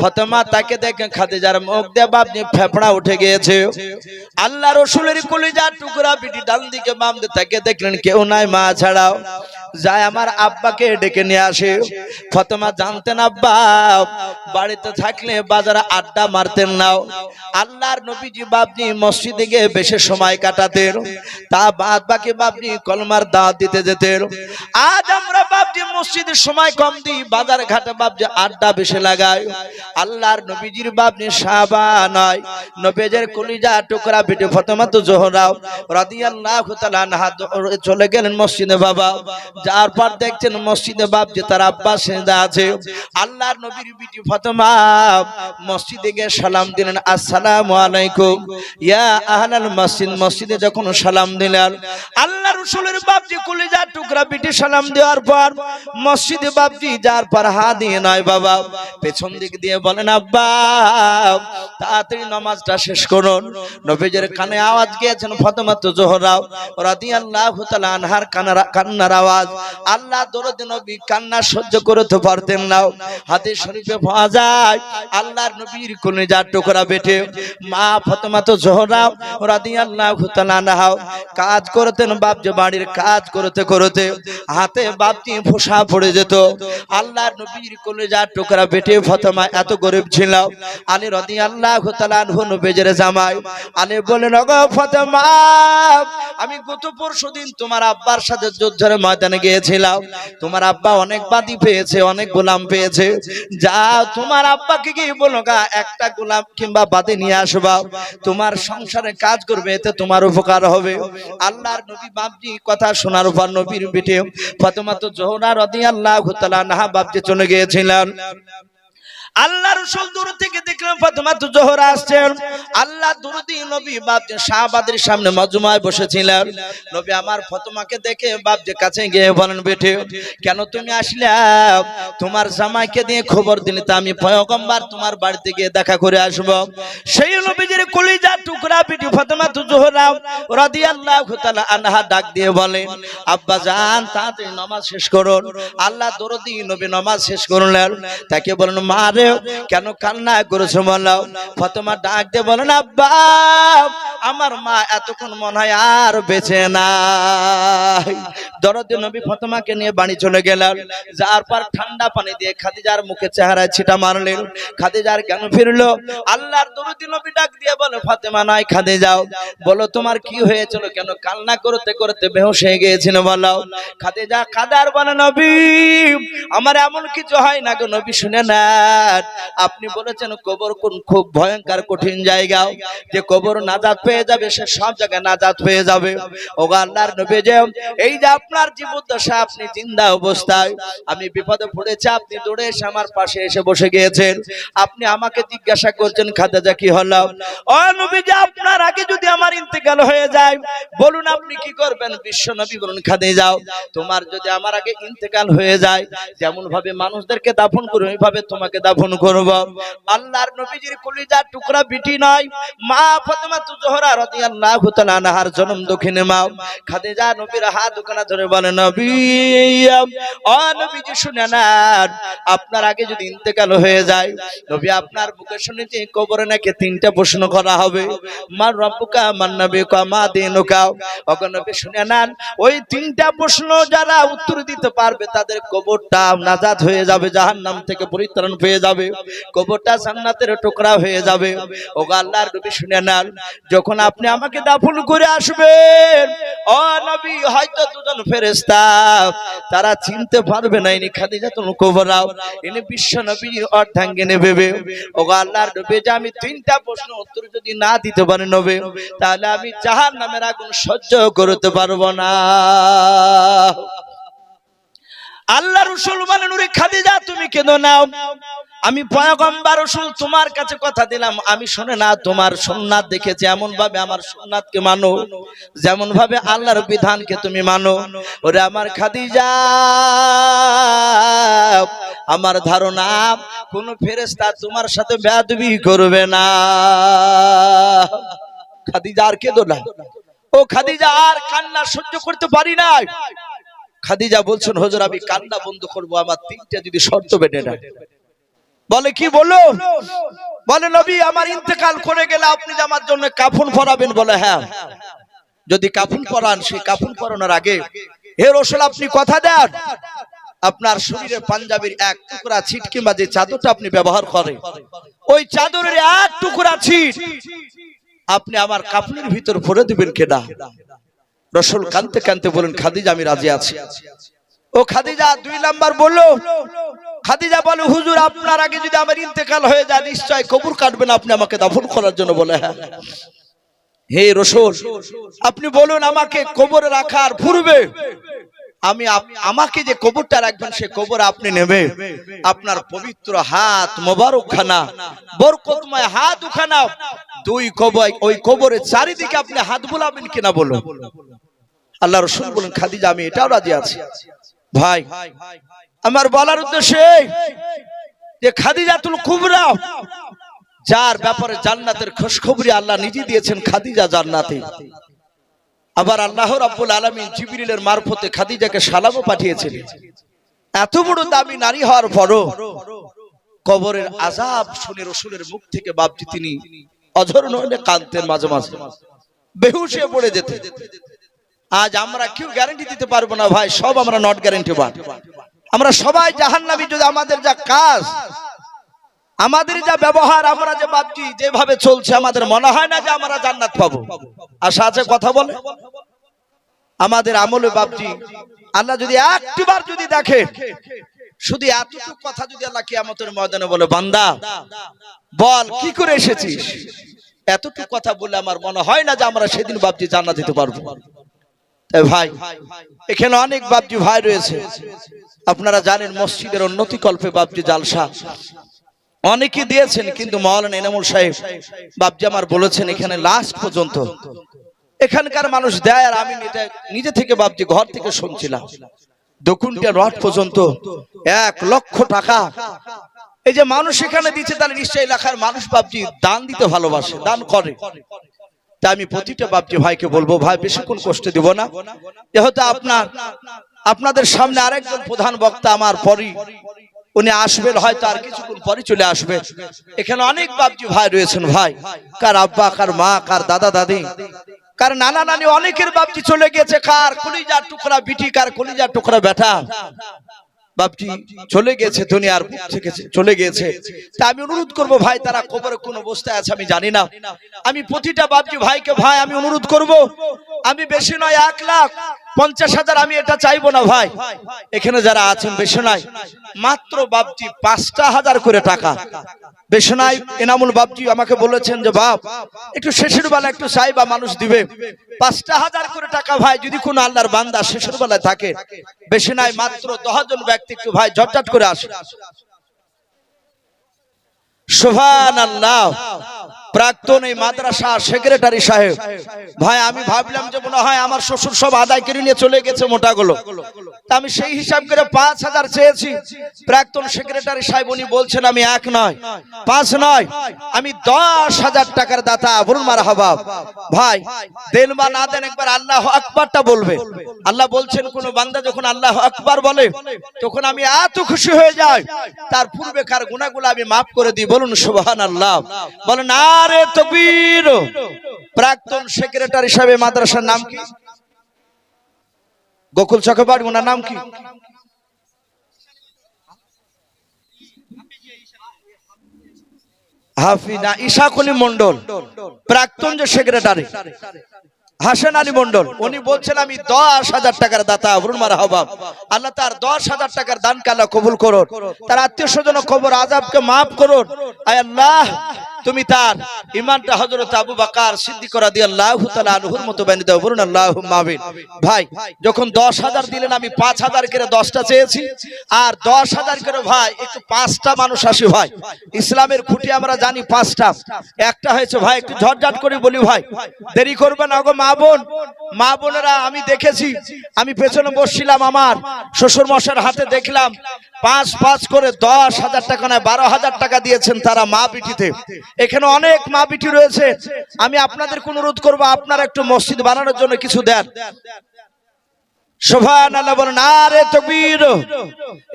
Speaker 1: ফাতেমা তাকে দেখে খাদিজার মুখ দিয়ে বাপজি ফেফড়া উঠে গিয়েছে। আল্লাহ রসুলের কলিজার টুকরা বিটি ডান দিকে বাম দিকে তাকে দেখলেন কেউ নাই মা ছাড়াও। যায় আমার আব্বাকে ডেকে নিয়ে আসে। ফাতেমা জানতেন আব্বা বাড়িতে থাকলে বাজারে আড্ডা মারতেন না। আল্লাহর নবীজি বাপজি মসজিদে গিয়ে বেশি সময় কাটাতেন, তা বাদ বাকি বাপজি কলমার দাওয়াত দিতে যেতেন। আজ আমরা বাপজি মসজিদে সময় কম দিই, বাজার ঘাটে বাপজি আড্ডা বেশি লাগাই। আল্লাহর নবীজির বাপজি সাহাবা নয়, নবীজির কলিজা টুকরা বিটি ফাতেমাতুজ জোহরা রাদিয়াল্লাহু তাআলা আনহা চলে গেলেন মসজিদে। বাবা যার পর দেখছেন মসজিদে বাপ যে তার আব্বা সেজদা আছে। আল্লাহর নবীর বিটি ফাতেমা মসজিদে গিয়ে সালাম দিলেন, আসসালামু আলাইকুম ইয়া আহলাল মসজিদ। মসজিদে যখন সালাম দিলেন, আল্লাহ রাসূলের বাপজি কলিজার টুকরা বিটি সালাম দেওয়ার পর মসজিদে বাপজি যার পর হাত দিয়ে নয় বাবা পেছন দিক দিয়ে বলেন, আব্বা তাড়াতাড়ি নামাজটা শেষ করুন। নবীজির কানে আওয়াজ গিয়েছেন ফাতেমা জোহরা রাদিয়াল্লাহু তাআলা আনহার কান্নার আওয়াজ। আল্লাহ দরুদ নবী কান্না সহ্য করতে পারতেন না। হাদিস শরীফে পাওয়া যায় আল্লাহর নবীর কলিজার টুকরা বেটে মা ফাতেমা জোহরা রাদিয়াল্লাহু তাআলা আনহা কাজ করতেন বাপজি, বাড়ির কাজ করতে করতে হাতে বাপজি ফোঁসা পড়ে যেত। আল্লাহর নবীর কলিজার টুকরা বেটে ফাতেমা এত গরিব ছিল। আলী রাদিয়াল্লাহু তাআলা আনহু নবীজির জামাই। আলী বলেন, ওগো ফাতেমা আমি গত পরশুদিন তোমার আব্বার সাথে যুদ্ধের ময়দানে গিয়েছিলাম। তোমার আব্বা অনেক বাদী পেয়েছে, অনেক গোলাম পেয়েছে। যাও তোমার আব্বাকে গিয়ে বলো গা একটা গোলাম কিংবা বাদী নিয়ে আসবা, তোমার সংসারে কাজ করবে, এতে তোমার উপকার হবে। আল্লাহর নবী বাপজি কথা শোনার পর নবীর বিটি ফাতেমা জোহরা রাদিয়াল্লাহু তাআলা আনহা বাপজি চলে গিয়েছিলেন। আল্লাহ রাসূল দূর থেকে দেখলেন ফাতেমা জোহরা আসছেন। আল্লাহ দরুদি নবী বাপজি সাহাবাদের সামনে মজমায় বসেছিলেন। নবী আমার ফাতেমাকে দেখে বাপজি কাছে গিয়ে বলেন, বেটে কেন তুমি আসলে? তোমার জামাইকে দিয়ে খবর দিলে তো আমি পয়গম্বর তোমার বাড়িতে গিয়ে দেখা করে আসব। সেই নবীজির কলিজার টুকরা বিটি ফাতেমা জোহরা রাদিয়াল্লাহু তাআলা আনহা ডাক দিয়ে বলেন, আব্বা জান তাড়াতাড়ি নামাজ শেষ করুন। আল্লাহ দরুদি নবী নামাজ শেষ করলেন। তাকে বলেন, মা রে কেন কান্না করেছো বলো? ফাতেমা ডাক দিয়ে বলেন, আব্বা আমার মা এতক্ষণ মনে হয় আর বেঁচে নাই। দরদি নবী ফাতেমাকে নিয়ে বাড়ি চলে গেলেন। যার পর ঠান্ডা পানি দিয়ে খাদিজার মুখে চেহারায় ছিটা মারলেন। খাদিজার জ্ঞান ফিরলো। আল্লাহর দরদি নবী ডাক দিয়ে বলে, ফাতেমা নাই খাদিজাও বলো তোমার কি হয়েছিল, কেন কান্না করতে করতে বেহুশ হয়ে গিয়েছিল বলো। খাদিজা কাদার বলে, নবী আমার এমন কিছু হয় না গো নবী, শুনে না আপনি বলেছেন কবর কোন খুব ভয়ঙ্কর কঠিন জায়গা, যে কবর নাজাত পেয়ে যাবে সে সব জায়গায় নাজাত পেয়ে যাবে। ওগো আল্লাহর নবী যে এই যে আপনার জীবদ্দশা আপনি জিন্দা অবস্থায় আমি বিপদে পড়েছি, আপনি দৌড়ে এসে আমার পাশে এসে বসে গিয়েছেন। আপনি আমাকে জিজ্ঞাসা করছেন খাদিজা কি হলো? ও নবী যে আপনার আগে যদি আমার ইন্তেকাল হয়ে যায় বলুন আপনি কি করবেন? বিশ্ব নবী বলুন, খাদিজা তোমার যদি আমার আগে ইন্তেকাল হয়ে যায় যেমন ভাবে মানুষদেরকে দাফন করে ওইভাবে তোমাকে দাফন করব। আল্লাহর নবীজির কলিজার টুকরা বিটি নয় মা ফাতেমা জোহরা রাদিয়াল্লাহু তাআলা আনহার জন্ম দক্ষিণে মা খাদিজা নবীর হাত দুখানা ধরে বলে, নবী ও নবীজি শুনে নেন আপনার আগে যদি ইন্তেকাল হয়ে যায় নবী আপনার বুকে শুনেছি কবরে নাকি তিনটা প্রশ্ন করা হবে, মান রব্বুকা মান নবিয়ুকা মা দীনুকা। ওগো নবী শুনে নেন ওই তিনটা প্রশ্ন যারা উত্তর দিতে পারবে তাদের কবরটা নাজাত হয়ে যাবে, জাহান্নাম থেকে পরিত্রাণ পেয়ে যাবে, কবরটা জান্নাতের টুকরা হয়ে যাবে। ওগো আল্লাহর নবী শুনে নেন যখন আপনি আমাকে দাফন করে আসবেন ও নবী হয়তো দুজন ফেরেশতা তারা চিনতে পারবে না ইনি খাদিজাতুল কুবরা, ইনি বিশ্ব নবী অর্ধাঙ্গিনী ভেবে। ওগো আল্লাহর নবী যে আমি তিনটা প্রশ্ন উত্তর যদি না দিতে পারি নবী তাহলে আমি জাহান্নামের আগুন সহ্য করতে পারবো না। আল্লাহ রাসূল বলেন, ওরে খাদিজা তুমি কেঁদো না, আমি পয়গম্বর রাসূল তোমার কাছে কথা দিলাম, আমি শুনে না তোমার সুন্নাত দেখেছি এমন ভাবে আমার সুন্নাতকে মানো, যেমন ভাবে আল্লাহর বিধানকে তুমি মানো। ওরে আমার খাদিজা আমার ধারণা কোন ফেরেশতা তোমার সাথে বেয়াদবি করবে না। খাদিজা আর কেঁদো না, ও খাদিজা আর কান্না সহ্য করতে পারি না। খাদিজা বলছেন হুজুর আমি কান্না বন্ধ করব আমার তিনটা যদি শর্ত বেঁধে না। বলে কি বলো? বলে নবী আমার ইন্তেকাল করে গেলে আপনি যে আমার জন্য কাফন পরাবেন। বলে হ্যাঁ, যদি কাফন পরান সেই কাফন পরানোর আগে হে রাসূল আপনি কথা দেন আপনার শরীরে পাঞ্জাবির এক টুকরা ছিট কিংবা যে চাদরটা আপনি ব্যবহার করেন ওই চাদরের এক টুকরা ছিট আপনি আমার কাফনের ভিতর ভরে দিবেন কেনা। রাসূল কাঁদতে কাঁদতে বলেন, খাদিজা আমি রাজি আছি। ও খাদিজা দুই নাম্বার বললো। খাদিজা বলে হুজুর আপনার আগে যদি আমার ইন্তেকাল হয়ে যায় নিশ্চয় কবর কাটবেন আপনি আমাকে দাফন করার জন্য। বলে হ্যাঁ। হে রাসূল আপনি বলুন আমাকে কবরে রাখার পূর্বে আমি আমাকে যে কবরটা রাখবেন সে কবর আপনি নেবে, আপনার পবিত্র হাত মোবারক খানা বরকতময় হাত উখানা দুই কবর, ওই কবরের চারিদিকে আপনি হাত বুলাবেন কিনা বলুন। আল্লাহ রাসূল বলেন খাদিজা আমি এটাও রাজি আছি। ভাই আমার বলার উদ্দেশ্য যে খাদিজাতুল কুবরা যার ব্যাপারে জান্নাতের খুশখবরি আল্লাহ নিজে দিয়েছেন, খাদিজা জান্নাতে। আবার আল্লাহ রাব্বুল আলামিন জিবরিলের মারফতে খাদিজাকে সালামও পাঠিয়েছিলেন। এত বড় দামি নারী হওয়ার পরও কবরের আযাব শুনে রাসূলের মুখ থেকে বাপজি তিনি অঝর নয়নে কাঁদতেন, মাঝে মাঝে বেহুশ হয়ে পড়ে যেতেন। আজ আমরা কেউ গ্যারান্টি দিতে পারবো না ভাই, সব আমরা নট গ্যারান্টি বান। আমরা সবাই জাহান্নামী। যদি আমাদের যা কাজ, আমাদের যা ব্যবহার, আমরা যে বাপজি যেভাবে চলছে, আমাদের মনে হয় না যে আমরা জান্নাত পাবো। আশা আছে কথা বলে আমাদের আমলে বাপজি আল্লাহ যদি একটিবার যদি দেখে, শুধু এতটুকু কথা যদি আল্লাহ কিয়ামতের ময়দানে বলে বান্দা বল কি করে এসেছিস, এতটুকু কথা বলে আমার মনে হয় না যে আমরা সেদিন বাপজি জান্নাত দিতে পারবো। তাই ভাই এখানে অনেক বাপজি ভাই রয়েছে, আপনারা জানেন মসজিদের উন্নতি কল্পে বাপজি জালসা অনেকে দিয়েছেন, কিন্তু মাওলানা এনামুল সাহেব বাপজি আমার বলেছেন এখানে লাস্ট পর্যন্ত এখানকার মানুষ দেয়, আর আমি নিজে থেকে বাপজি ঘর থেকে শুনছিলাম 2 কুইন্টাল রড পর্যন্ত 1 লক্ষ টাকা এই যে মানুষ এখানে দিচ্ছে, তাহলে নিশ্চয়ই এলাকার মানুষ বাপজি দান দিতে ভালোবাসে, দান করে। তাই আমি প্রতিটা বাপজি ভাইকে বলবো ভাই বেশিক্ষণ কষ্ট দিব না, যেহেতু আপনাদের সামনে আরেকজন প্রধান বক্তা আমার পরই উনি আসবেন, হয়তো আর কিছুক্ষণ পরে চলে আসবে। এখানে অনেক বাপজি ভাই রয়েছেন, ভাই কার আব্বা, কার মা, কার দাদা দাদি, কার নানা নানি, অনেকের বাপজি চলে গেছে, কার কলিজার টুকরা বিটি, কার কলিজার টুকরা বেটা বাপজি চলে গেছে, দুনিয়ার বুক থেকে চলে গেছে। তা আমি অনুরোধ করব ভাই, তারা কবরে কোন অবস্থায় আছে আমি জানি না, আমি প্রতিটা বাপজি ভাইকে ভাই আমি অনুরোধ করব, আমি বেশি নয় 1,50,000 আমি এটা চাইবো না ভাই, এখানে যারা আছেন বেশি নয় মাত্র বাপজি 5,000 করে টাকা, বেশি নয়। এনামুল বাপজি আমাকে বলেছেন যে বাপ একটু শেষের বেলা একটু চাইবা, মানুষ দিবে 5,000 করে টাকা ভাই, যদি কোন আল্লাহর বান্দা শেষের বেলায় থাকে, বেশি নয় মাত্র 10 জন ব্যক্তি একটু ভাই ঝটঝট করে আসে। সুবহানাল্লাহ। প্রাক্তন এই মাদ্রাসা সেক্রেটারি সাহেব ভাই, আমি ভাবলাম যে মনে হয় আমার শ্বশুর সব আদায় করে নিয়ে চলে গেছে মোটাগুলো, তা আমি সেই হিসাব করে 5,000 চেয়েছি। প্রাক্তন সেক্রেটারি সাহেব উনি বলছেন আমি 1 নয় 5 নয় আমি 10,000 টাকার দাতা। বলুন মারহাবা। ভাই দেন বা না দেন একবার আল্লাহু আকবারটা বলবে। আল্লাহ বলছেন কোন বান্দা যখন আল্লাহু আকবার বলে তখন আমি এত খুশি হয়ে যাই, তার পূর্বেকার গুনাহগুলো আমি maaf করে দিই। বলুন সুবহানাল্লাহ। বলেন নারে তাকবীর। প্রাক্তন সেক্রেটারি সাহেব মাদ্রাসার নাম কি? গোকুল চকবাড়ি। ওনার নাম কি? হাফিজা ইশাক আলী মন্ডল। প্রাক্তন যে সেক্রেটারি হাসান আলী মন্ডল, উনি বলছেন আমি 10,000 টাকার দাতা। বলুন মারহাবা। আল্লাহ তার 10,000 টাকার দানকে আল্লাহ কবুল করুন, তার আত্মীয় স্বজন কবর আযাবকে maaf করুন। আয় আল্লাহ তুমি তার ঈমানটা হযরত আবু বকর সিদ্দিক রাদিয়াল্লাহু তাআলা আনহুর মতো বানিয়ে দাও। বলুন আল্লাহুম্মা আমিন। ভাই যখন 10,000 দিলেন আমি 5,000 করে 10টা চেয়েছি, আর 10,000 করে ভাই একটু 5টা মানুষ আসি ভাই। ইসলামের খুঁটি আমরা জানি 5টা, একটা হয়েছে ভাই একটু ঝটঝট করে বলি ভাই, দেরি করবেন না গো মা বোন, মা বোনেরা। আমি দেখেছি, আমি পেছনে বসছিলাম, আমার শ্বশুর মশাইয়ের হাতে দেখলাম 5 করে 10,000 টাকা নয় 12,000 টাকা দিয়েছেন তারা মা বিটিতে। এখানে অনেক মা বিটি রয়েছে, আমি আপনাদের অনুরোধ করবো আপনারা একটু মসজিদ বানানোর জন্য কিছু দেন। সুবহানাল্লাহ। বলেন নারে তাকবীর।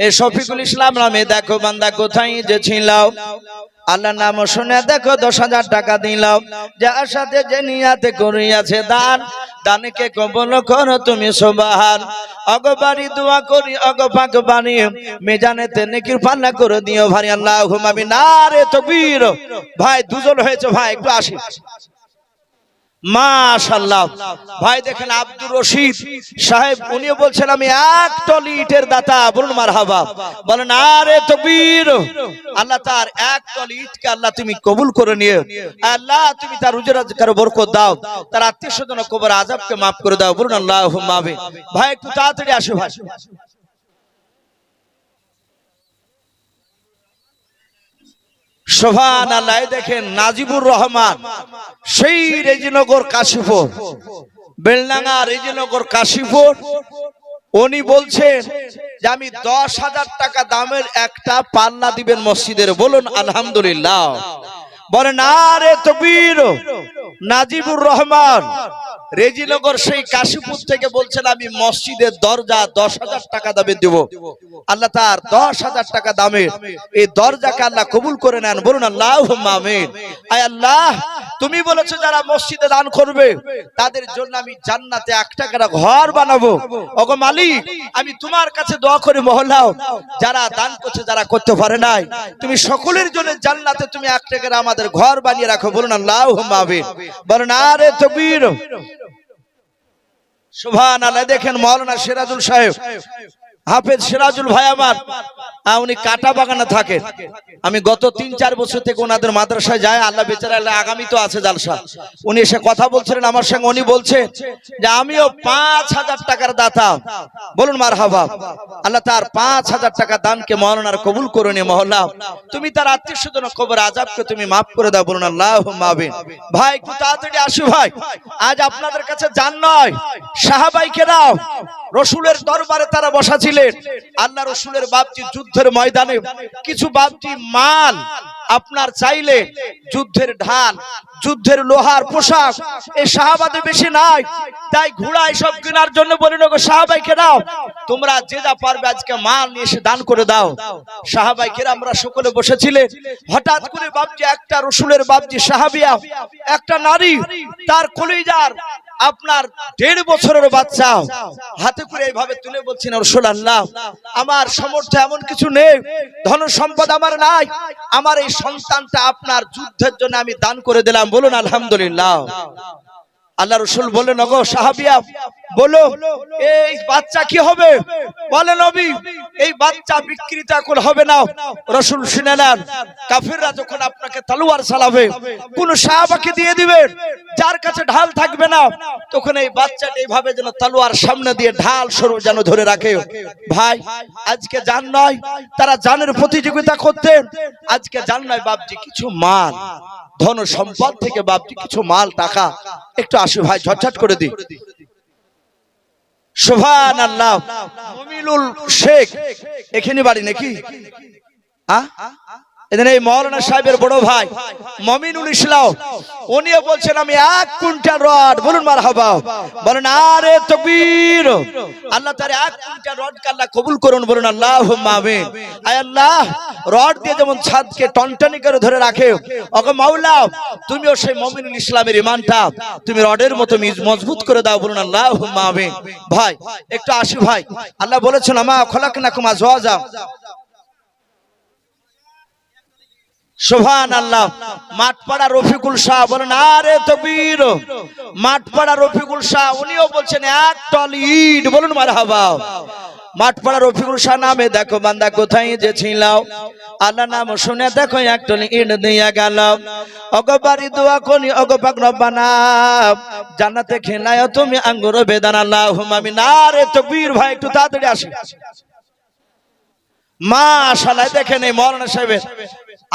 Speaker 1: এই শফিকুল ইসলাম নামে দেখো বান্দা কোথায় যে ছিল, আল্লাহর নাম শুনে দেখো 10,000 টাকা দিলাম, যার সাথে যে নিয়াতে করিয়াছে দান, দানকে কবুল করো তুমি সুবহান। অগবারি দোয়া করি অগপাক বাণী মিজানেতে নেকির পাল্লা করে দিও ভাই। আল্লাহুম্মা আমিন। নারে তাকবীর। ভাই দুজন হয়েছে ভাই একটু আসি। মাশাআল্লাহ। ভাই দেখেন আব্দুর রশিদ সাহেব উনিও বলছেন আমি এক টলি ইটের দাতা, বলুন মারহাবা, বলেন আরে তাকবীর। আল্লাহ তার এক টলি ইটকে আল্লাহ তুমি কবুল করে নিয়ে আল্লাহ তুমি তার রুজি রোজগারে বরকত দাও, তার আত্মীয় স্বজন কবর আযাবকে maaf করে দাও, বলুন আল্লাহুম্মা আমিন। ভাই একটু তাড়াতাড়ি আসো ভাই। সুবহানাল্লাহ। দেখেন নাজিবুর রহমান সেই রেজিনগর কাশীপুর, বেলডাঙ্গা রেজিনগর কাশীপুর, উনি বলছেন যে আমি 10,000 টাকা দামের একটা পাল্লা দিবেন মসজিদের, বলুন আলহামদুলিল্লাহ, বলেন আরে তাকবীর। নাজিবুর রহমান রেজিনগর সেই কাশীপুর থেকে বলছেন আমি মসজিদের দরজা 10,000 টাকা দামে দেব। আল্লাহ তার 10,000 টাকা দামের এই দরজাকে আল্লাহ কবুল করে নেন, বলুন আল্লাহুম্মা আমিন। আয় আল্লাহ তুমি বলেছো যারা মসজিদে দান করবে তাদের জন্য আমি জান্নাতে 1 টাকার ঘর বানাবো। ওগো মালিক আমি তোমার কাছে দোয়া করি মহল্লাও যারা দান করছে যারা করতে পারে নাই তুমি সকলের জন্য জান্নাতে তুমি 1 টাকার আমাদের ঘর বানিয়ে রাখো, বলুন আল্লাহুম্মা আমিন, বলেন আরে তাকবীর। সুবহানাল্লাহ। দেখেন মাওলানা সিরাজুল সাহেব, হাফেজ সিরাজুল ভাই আমার, উনি কাটা বাগানে থাকেন। আমি গত 3-4 বছর থেকে ওনাদের মাদ্রাসায় যাই, আল্লাহ বেচারা আল্লাহ আগামী তো আছে জালসা, উনি এসে কথা বলছিলেন আমার সঙ্গে, উনি বলছেন যে আমিও 5,000 টাকার দাতা, বলুন মারহাবা। আল্লাহ তার 5,000 টাকা দানকে মাওলানার কবুল করে নিয়ে মহল্লা তুমি তার আত্মীয় স্বজন কবর আযাবকে তুমি maaf করে দাও, বলুন আল্লাহুম্মা আমিন। ভাই একটু তাড়াতাড়ি আসো ভাই, আজ আপনাদের কাছে জান নয় সাহাবাইকে দাও রসুলের দরবারে তারা বসা ছিলেন। আল্লাহ রসুলের বাপজি যুদ্ধের ময়দানে কিছু বাপজি মাল আপনার চাইলে যুদ্ধের ঢাল, যুদ্ধের লোহার পোশাক এই সাহাবাদের বেশি নাই, তাই ঘোড়া এসব কেনার জন্য বলিল গো সাহাবাইকে দাও তোমরা যে যা পারবে আজকে মাল নিয়ে এসে দান করে দাও। সাহাবাইকেরা আমরা সকলে বসেছিলেন, হঠাৎ করে বাপজি একটা রসুলের বাপজি সাহাবিয়া একটা নারী তার কলিজার আপনার 1.5 বছরের বাচ্চা হাতে করে এইভাবে তুলে বলছেন রাসূলুল্লাহ আমার সামর্থ্য এমন কিছু নেই, ধন সম্পদ আমার নাই, আমার এই সন্তানটা আপনার যুদ্ধের জন্য আমি দান করে দিলাম, বলুন আলহামদুলিল্লাহ। আল্লাহ রাসূল বলেন ওগো সাহাবিয়া বলো এই বাচ্চা কি হবে? বলে নবী এই বাচ্চা বিকৃত এখন হবে না। রাসূল শুনেলেন কাফিররা যখন আপনাকে তলোয়ার চালাবে কোন সাহাবাকে দিয়ে দিবেন যার কাছে ঢাল থাকবে না, তখন এই বাচ্চাটা এইভাবে যেন তলোয়ার সামনে দিয়ে ঢাল স্বরূপ যেন ধরে রাখে। ভাই আজকে জান নয় তারা জানের প্রতিযোগিতা করতেন, আজকে জান নয় বাপজি কিছু মাল ধন সম্পদ থেকে বাপজি কিছু মাল টাকা একটু আসে ভাই ঝটঝট করে দি। সুবহানাল্লাহ। মুমিনুল শেখ এখানে বাড়ি নাকি? এই মাওলানা সাহেবের বড় ভাই মুমিনুল ইসলাম উনিও বলছেন আমি 1 কুইন্টাল রড, বলুন মারহাবা, বলেন আরে তাকবীর। আল্লাহ তাআলা 1 কুইন্টাল রডকে আল্লাহ কবুল করুন, বলুন আল্লাহুম্মা আমিন। আয় আল্লাহ রড দিয়ে যেমন ছাদকে টনটনি করে ধরে রাখে, ওগো মাওলা তুমিও সেই মুমিনুল ইসলামের ঈমানটা তুমি রডের মতো মজবুত করে দাও, বলুন আল্লাহুম্মা আমিন। ভাই একটু আসি ভাই, আল্লাহ বলেছেন আমা খলাকনাকুম আজওয়াজা। সুবহানাল্লাহ। মাঠপাড়া রফিকুল শাহ বলেন আরে তাকবীর। মাঠপাড়া রফিকুল শাহ উনিও বলছেন 1 টলি ইট, বলুন মারহাবা। মাঠপাড়া রফিকুল শাহ নামে দেখো বান্দা কোথায় যে ছিলাও, আল্লাহ নাম শুনে দেখো 1 টলি ইট দিয়া গেল। ওগো বাড়ি দোয়া করি ওগো পাক রব্বানা জান্নাতে খেলায় তুমি আঙ্গুর বেদানা, আল্লাহুম্মা আমিন। আরে তাকবীর। ভাই একটু তাড়াতাড়ি আসি। মাশাআল্লাহ। দেখেন এই মাওলানা সাহেবের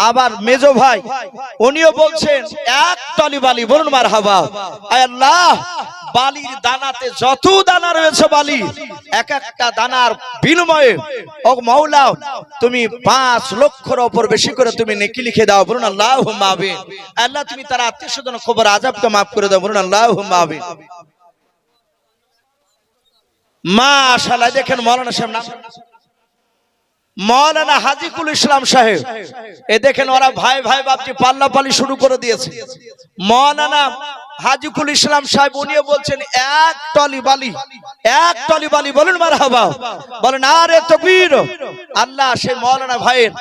Speaker 1: আবার মেজো ভাই উনিও বলছেন 1 টলি বালি, বলুন মারহাবা। আয় আল্লাহ বালির দানাতে যত দানা রয়েছে বালি এক একটা দানার বিনিময়ে ও মাওলা তুমি 5 লক্ষের উপর বেশি করে তুমি নেকি লিখে দাও, বলুন আল্লাহুম্মা আমিন। আল্লাহ তুমি তার আত্মীয় স্বজন কবর আযাবকে maaf করে দাও, বলুন আল্লাহুম্মা আমিন। মাশাআল্লাহ। দেখেন মাওলানা সাহেব নাম মৌলানা হাজিকুল ইসলাম সাহেব, এ দেখেন ওরা ভাই ভাই বাপজি পাল্লা পালি শুরু করে দিয়েছে। মৌলানা হাজিকুল ইসলাম সাহেব উনিও বলছেন এক টলি বালি বলুন মারহাবা, বলেন আরে তাকবীর। আল্লাহ সেই মাওলানা ভাইয়ের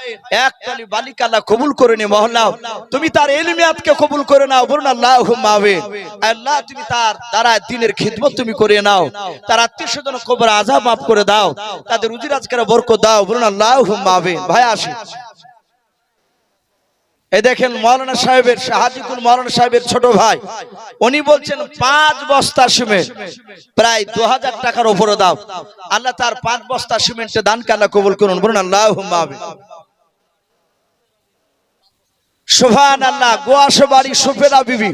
Speaker 1: এক টলি বালিকে আল্লাহ কবুল করে নে মহল্লা, তুমি তার ইলমিয়াতকে কবুল করে নাও, বলুন আল্লাহুম্মা আমিন। আল্লাহ তুমি তার দ্বারা দ্বীনের খিদমত তুমি করে নাও, তার আত্মীয়স্বজন কবর আযাব মাফ করে দাও, তাদের রুজি রোজগারে বরকত দাও, বলুন আল্লাহুম্মা আমিন। ভাই আসি এই দেখেন মাওলানা সাহেবের, হাজিকুল মাওলানা সাহেবের ছোট ভাই উনি বলছেন 5 বস্তা সিমেন্ট প্রায় 2000 টাকার উপরে দাও, আল্লাহ তার 5 বস্তা সিমেন্টের দানকে আল্লাহ কবুল করুন, বলুন আল্লাহুম্মা আমিন। সুবহানাল্লাহ। গোয়াশ বাড়ি সুফেরা বিবি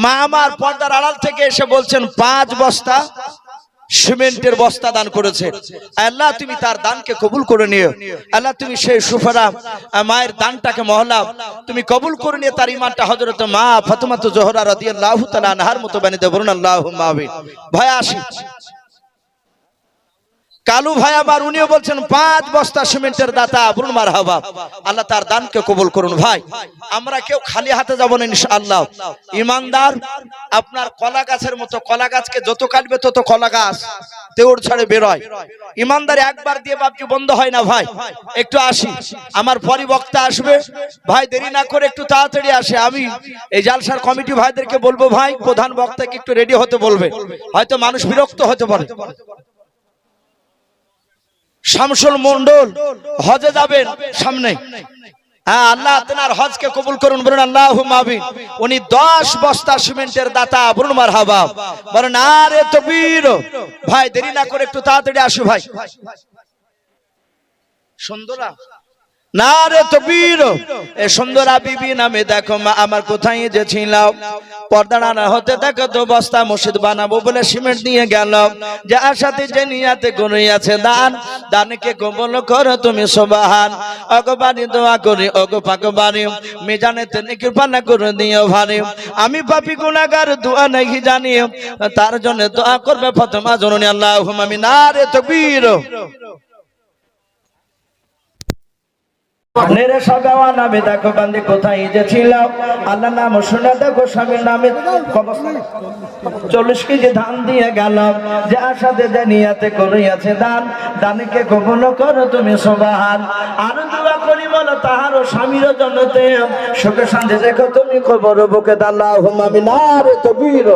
Speaker 1: মা আমার পর্দার আড়াল থেকে এসে বলছেন 5 বস্তা সিমেন্টের বস্তা দান করেছে, আল্লাহ তুমি তার দানকে কবুল করে নিও, আল্লাহ তুমি সেই সুফেরা মায়ের দানটাকে মহল্লা তুমি কবুল করে নিয়ে তার ঈমানটা হযরত মা ফাতেমা জোহরা রাদিয়াল্লাহু তাআলা আনহার মতো বানিয়ে দাও, বলুন আল্লাহুম্মা আমিন। ভাই আসি কালু ভাই আবার উনিও বলছেন 5 বস্তা সিমেন্টের দাতা, বলুন মারহাবা, আল্লাহ তার দানকে কবুল করুন। ভাই আমরা কেউ খালি হাতে যাব না ইনশাআল্লাহ। ইমানদার আপনার কলা গাছের মতো, কলা গাছকে যত কাটবে তত কলা গাছ তেউর ছাড়ে বের হয়। ইমানদার একবার দিয়ে বাপজি বন্ধ হয় না। ভাই একটু আসি, আমার পরিবক্তা আসবে, ভাই দেরি না করে একটু তাড়াতাড়ি আসে। আমি এই জালসার কমিটি ভাইদেরকে বলবো ভাই প্রধান বক্তাকে একটু রেডি হতে বলবে, হয়তো মানুষ বিরক্ত হতে পারে। শামসুল মন্ডল হজে যাবেন সামনে, হ্যাঁ আল্লাহ আপনার হজকে কবুল করুন, বলুন আল্লাহুম্মা আমিন। উনি 10 বস্তা সিমেন্টের দাতা, বলুন মারহাবা, বলেন আরে তাকবীর। ভাই দেরি না করে একটু তাড়াতাড়ি আসো ভাই। সুন্দরা নারে তাকবীর। এ সুন্দরা বিবি নামে দেখো মা আমার কোথায় যে ছিলাম, পর্দা না হতে দেখো তো বস্তা মসজিদ বানাবো বলে সিমেন্ট নিয়ে গেল, যার সাথে যে নিয়াতে গুণই আছে দান, দানকে কবুল করো তুমি সুবহান। অগবানি দোয়া করি ওগো পাকবানি, মিজানেতে নেকি পানা করে দিও ভারি, আমি পাপী গুনাহগার দোয়া নাহি জানি, তার জন্য দোয়া করবে ফাতেমা জননী, আল্লাহুম্মা আমিন। নারে তাকবীর। নেরে সাগাওয়া নামে দেখো বান্দে কোথায় যে ছিলাম, আল্লাহ নাম শুনে দেখো স্বামীর নামে 40 কেজি ধান দিয়ে গেলাম, যে আশাতে যে নিয়াতে করিয়াছে দান, দানকে কবুল করো তুমি সুবহান। আর দোয়া করি বলো তাহারও স্বামীর জন্নতে, সুখে শান্তি দেখো তুমি কবর বুকে, আল্লাহুম্মা আমিন। নারে তাকবীর।